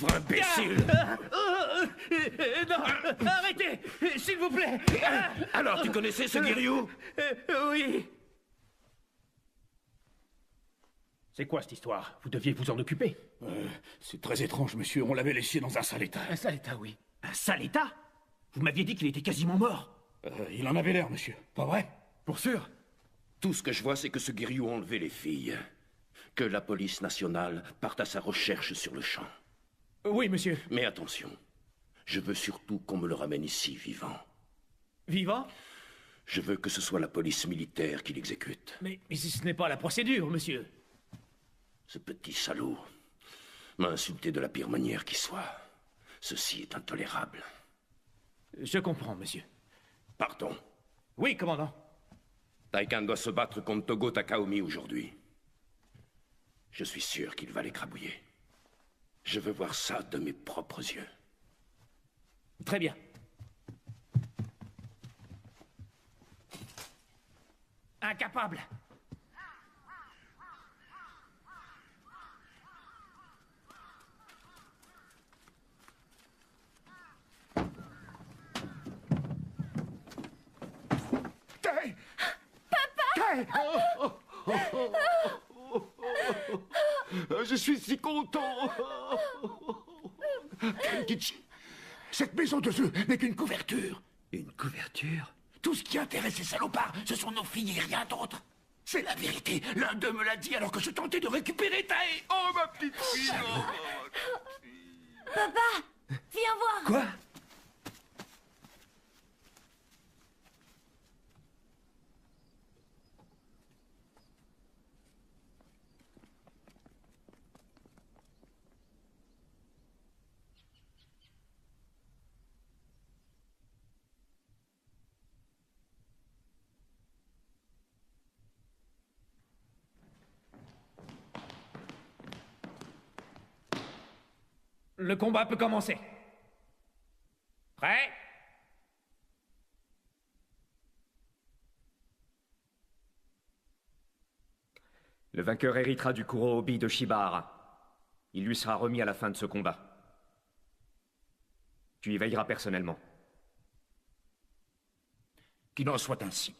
pauvre imbécile! Non! Arrêtez! S'il vous plaît! Alors, tu connaissais ce Guerriou? Oui! C'est quoi cette histoire? Vous deviez vous en occuper. C'est très étrange, monsieur. On l'avait laissé dans un sale état. Un sale état, oui. Un sale état? Vous m'aviez dit qu'il était quasiment mort. Il en avait l'air, monsieur. Pas vrai? Pour sûr. Tout ce que je vois, c'est que ce Guerriou a enlevé les filles. Que la police nationale parte à sa recherche sur le champ. Oui, monsieur. Mais attention, je veux surtout qu'on me le ramène ici, vivant. Vivant? Je veux que ce soit la police militaire qui l'exécute. Mais ce n'est pas la procédure, monsieur. Ce petit salaud m'a insulté de la pire manière qui soit. Ceci est intolérable. Je comprends, monsieur. Pardon. Oui, commandant. Taikan doit se battre contre Togo Takaomi aujourd'hui. Je suis sûr qu'il va l'écrabouiller. Je veux voir ça de mes propres yeux. Très bien. Incapable. Je suis si content. Kenkichi, cette maison de jeu n'est qu'une couverture. Une couverture? Tout ce qui intéresse ces salopards, ce sont nos filles et rien d'autre. C'est la vérité. L'un d'eux me l'a dit alors que je tentais de récupérer Tae. Oh, ma petite fille. Papa, viens voir. Quoi? Le combat peut commencer. Prêt? Le vainqueur héritera du Kurohobi de Shibahara. Il lui sera remis à la fin de ce combat. Tu y veilleras personnellement. Qu'il en soit ainsi.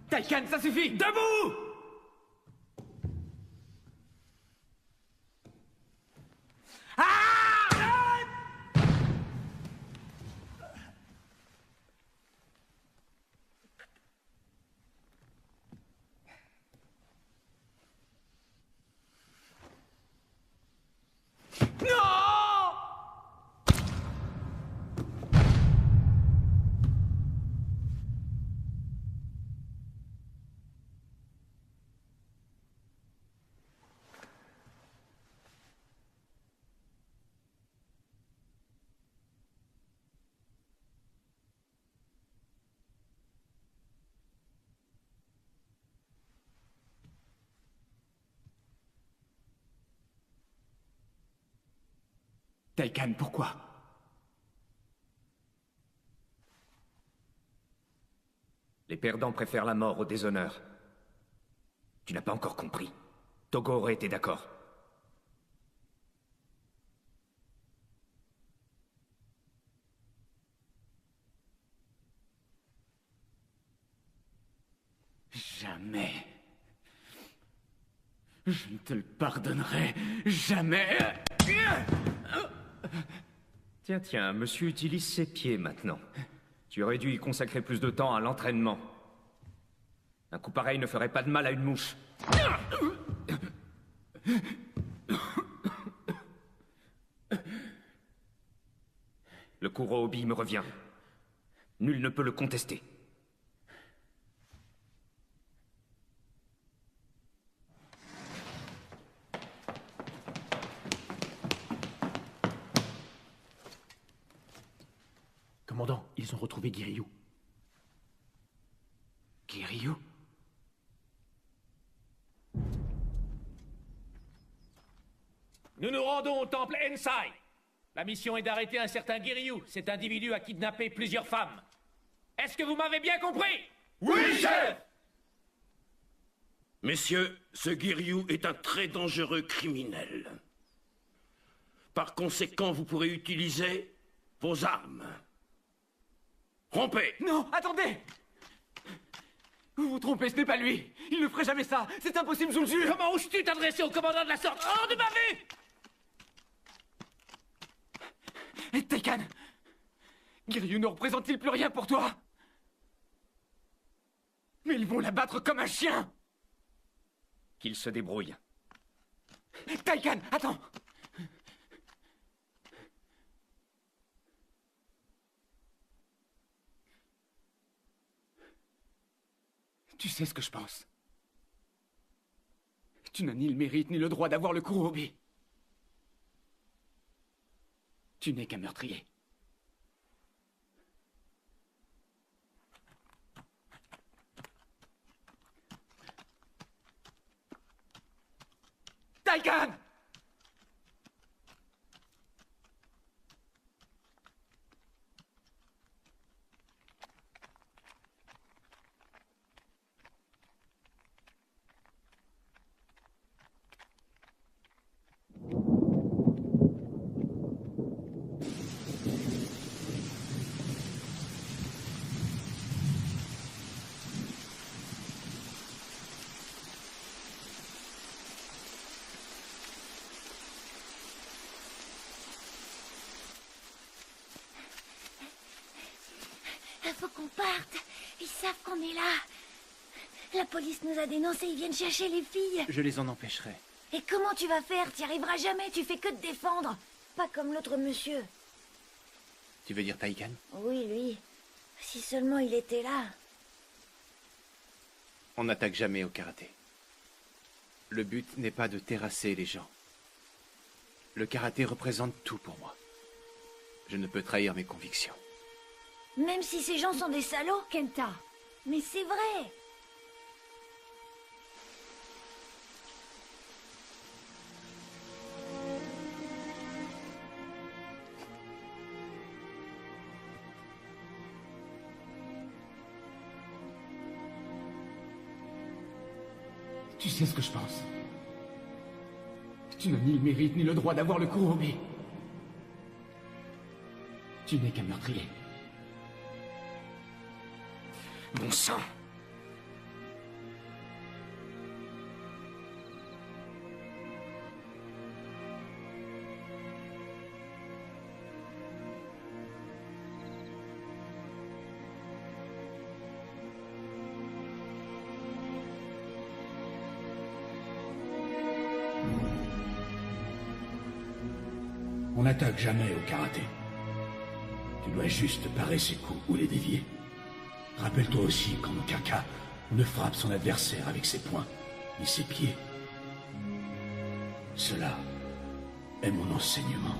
Taikan, ça suffit! Debout! Taikan, pourquoi? Les perdants préfèrent la mort au déshonneur. Tu n'as pas encore compris. Togo aurait été d'accord. Jamais. Je ne te le pardonnerai jamais. Tiens, monsieur utilise ses pieds maintenant. Tu aurais dû y consacrer plus de temps à l'entraînement. Un coup pareil ne ferait pas de mal à une mouche. Le Kurohobi me revient. Nul ne peut le contester. Commandant, ils ont retrouvé Giryu. Giryu? Nous nous rendons au temple Ensai. La mission est d'arrêter un certain Giryu. Cet individu a kidnappé plusieurs femmes. Est-ce que vous m'avez bien compris? Oui, chef! Messieurs, ce Giryu est un très dangereux criminel. Par conséquent, vous pourrez utiliser vos armes. Rompez! Non, attendez! Vous vous trompez, ce n'est pas lui. Il ne ferait jamais ça. C'est impossible, je vous le jure. Comment oses-tu t'adresser au commandant de la sorte? Hors de ma vue! Et Taikan, Giryu ne représente-t-il plus rien pour toi? Mais ils vont l'abattre comme un chien. Qu'il se débrouille. Taikan, attends. Tu sais ce que je pense. Tu n'as ni le mérite ni le droit d'avoir le Kurohobi. Tu n'es qu'un meurtrier. Taikan! Il faut qu'on parte. Ils savent qu'on est là. La police nous a dénoncés, ils viennent chercher les filles. Je les en empêcherai. Et comment tu vas faire? T'y arriveras jamais, tu fais que te défendre. Pas comme l'autre monsieur. Tu veux dire Taikan? Oui, lui. Si seulement il était là. On n'attaque jamais au karaté. Le but n'est pas de terrasser les gens. Le karaté représente tout pour moi. Je ne peux trahir mes convictions. Même si ces gens sont des salauds, Kenta. Mais c'est vrai. Tu sais ce que je pense. Tu n'as ni le mérite ni le droit d'avoir le Kurohobi. Tu n'es qu'un meurtrier. Bon sang! On n'attaque jamais au karaté. Tu dois juste parer ses coups ou les dévier. Rappelle-toi aussi qu'en aucun cas, on ne frappe son adversaire avec ses poings, ni ses pieds. Cela est mon enseignement.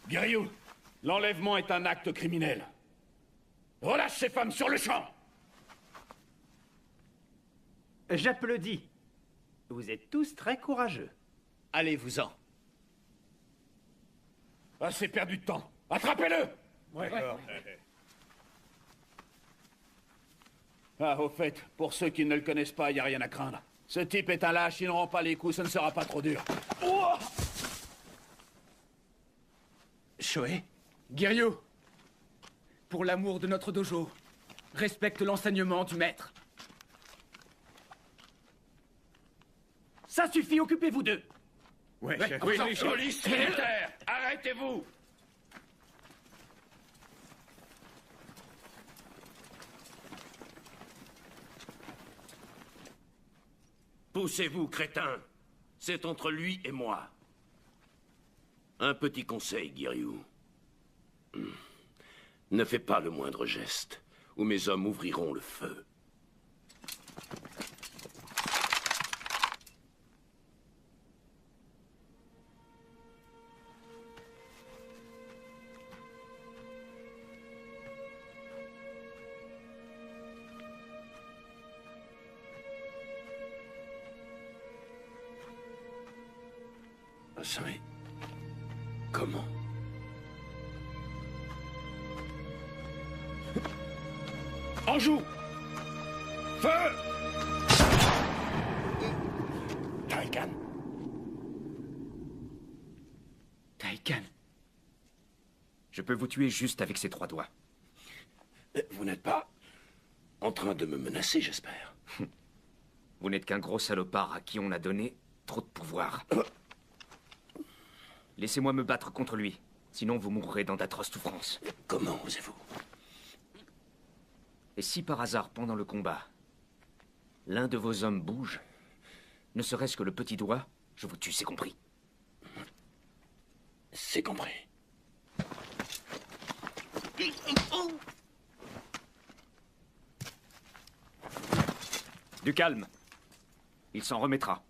Guerrier, l'enlèvement est un acte criminel. Relâche ces femmes sur le champ! J'applaudis. Vous êtes tous très courageux. Allez-vous-en. Assez perdu de temps. Attrapez-le! Ouais. Ah, au fait, pour ceux qui ne le connaissent pas, il n'y a rien à craindre. Ce type est un lâche, il ne rend pas les coups, ce ne sera pas trop dur. Ouah! Shoei? Giryu, pour l'amour de notre dojo, respecte l'enseignement du maître. Ça suffit, occupez-vous d'eux. Ouais, chef. Oui, police militaire, arrêtez-vous! Poussez-vous, crétin. C'est entre lui et moi. Un petit conseil, Giryu. Ne fais pas le moindre geste, ou mes hommes ouvriront le feu. Comment? En joue! Feu! Taikan. Taikan. Je peux vous tuer juste avec ces 3 doigts. Vous n'êtes pas en train de me menacer, j'espère. Vous n'êtes qu'un gros salopard à qui on a donné trop de pouvoir. Laissez-moi me battre contre lui, sinon vous mourrez dans d'atroces souffrances. Comment osez-vous? Et si par hasard, pendant le combat, l'un de vos hommes bouge, ne serait-ce que le petit doigt, je vous tue, c'est compris. C'est compris. Du calme. Il s'en remettra.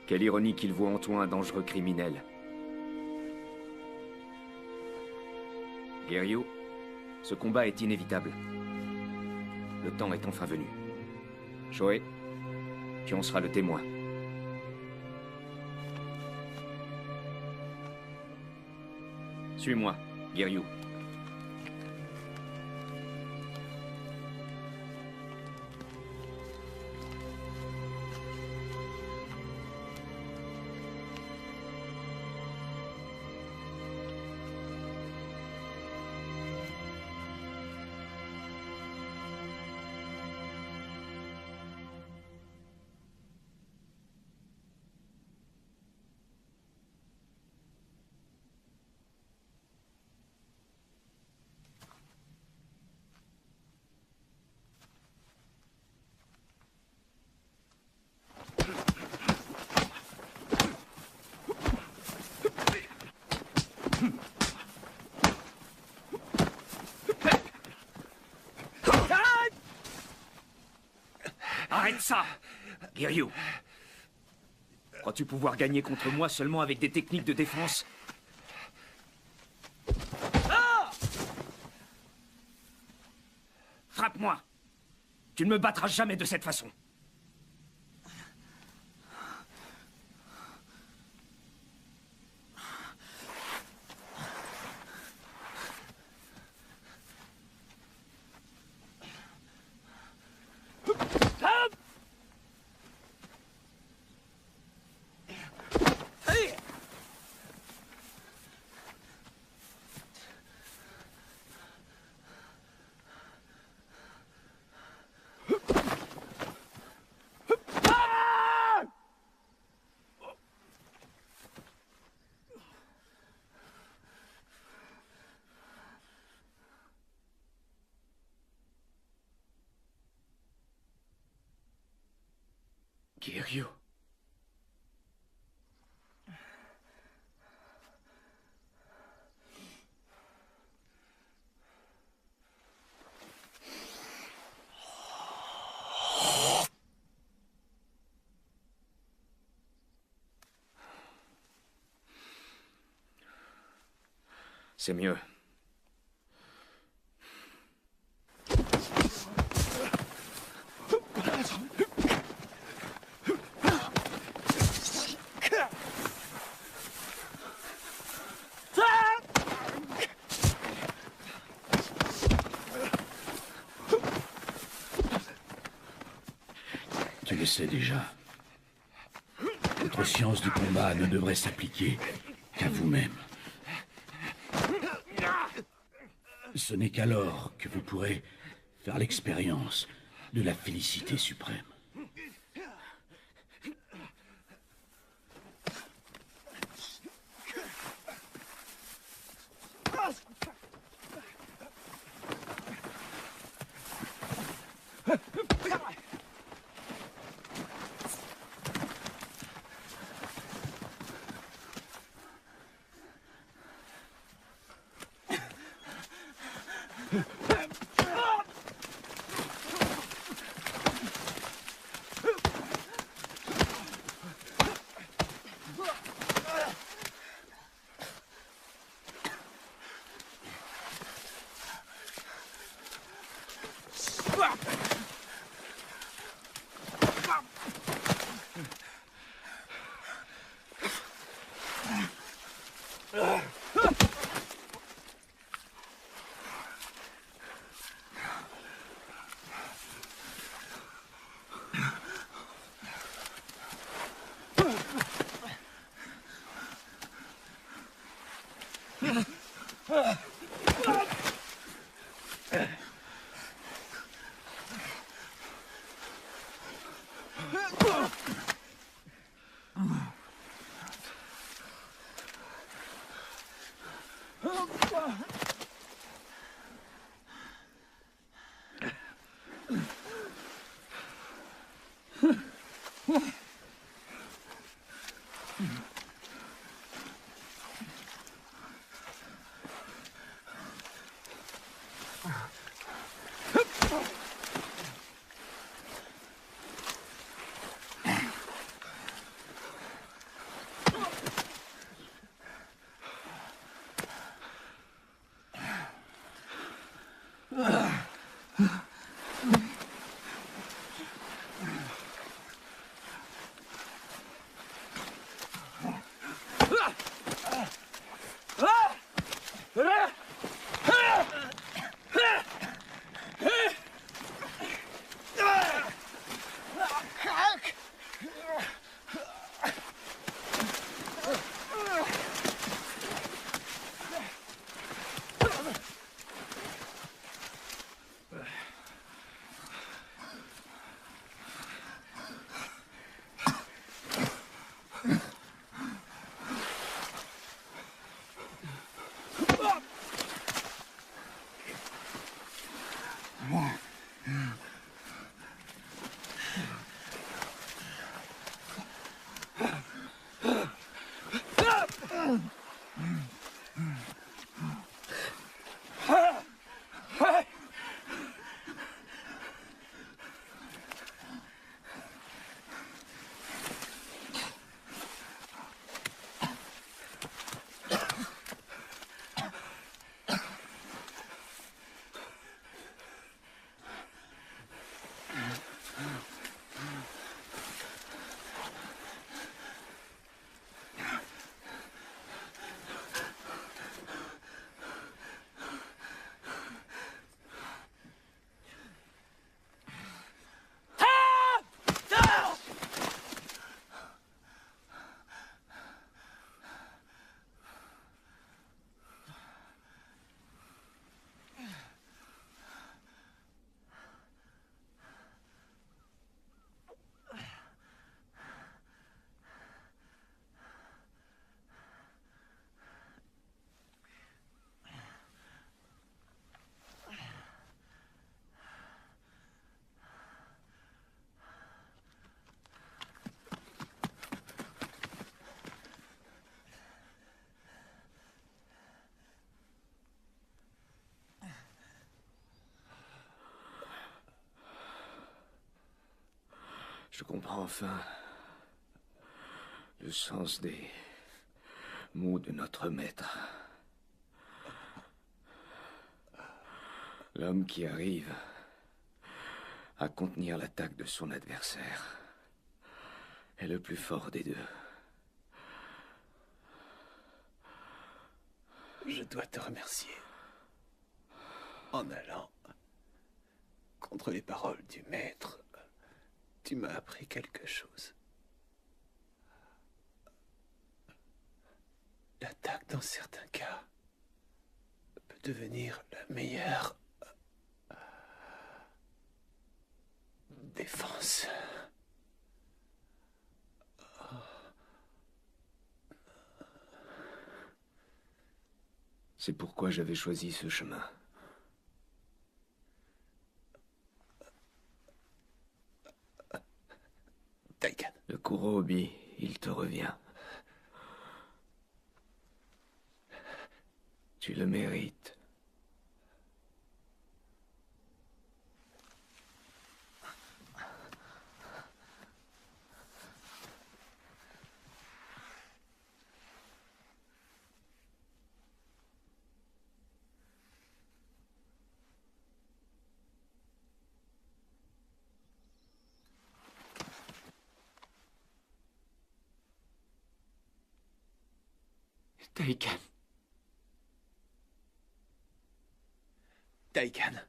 Quelle ironie qu'il voit en toi un dangereux criminel. Giryu, ce combat est inévitable. Le temps est enfin venu. Shoei, tu en seras le témoin. Suis-moi, Giryu. Arrête ça, Giryu. Crois-tu pouvoir gagner contre moi seulement avec des techniques de défense? Frappe-moi. Tu ne me battras jamais de cette façon. Kiryu. C'est mieux. Tu le sais déjà. Votre science du combat ne devrait s'appliquer qu'à vous-même. Ce n'est qu'alors que vous pourrez faire l'expérience de la félicité suprême. Je comprends enfin le sens des mots de notre maître. L'homme qui arrive à contenir l'attaque de son adversaire est le plus fort des deux. Je dois te remercier. En allant contre les paroles du maître, tu m'as appris quelque chose. L'attaque, dans certains cas, peut devenir la meilleure défense. C'est pourquoi j'avais choisi ce chemin. Taikan. Le Kurobi, il te revient. Tu le mérites. Taikan. Taikan.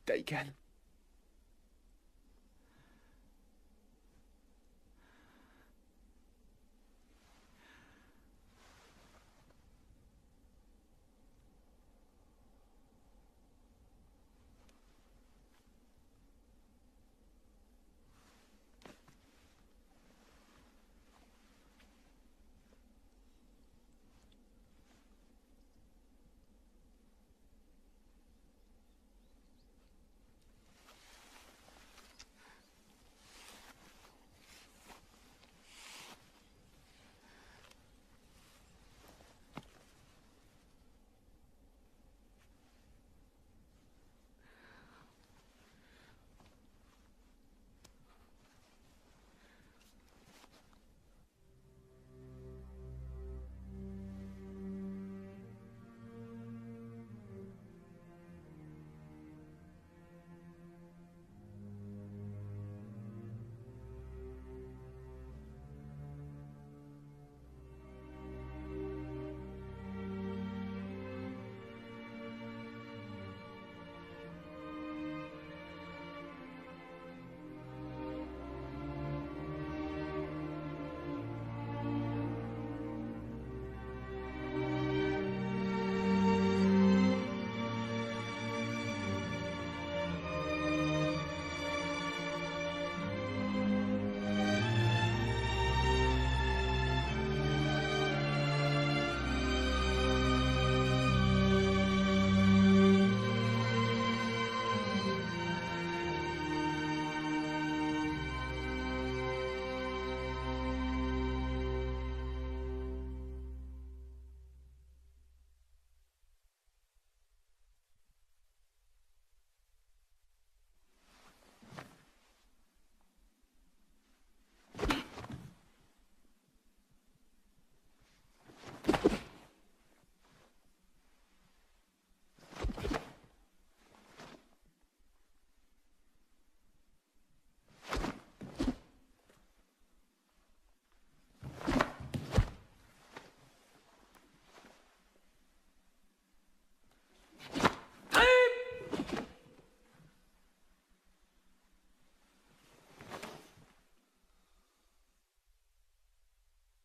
Taikan.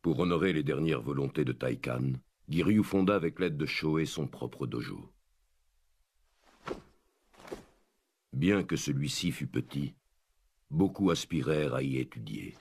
Pour honorer les dernières volontés de Taikan, Giryu fonda avec l'aide de Shohei son propre dojo. Bien que celui-ci fût petit, beaucoup aspirèrent à y étudier.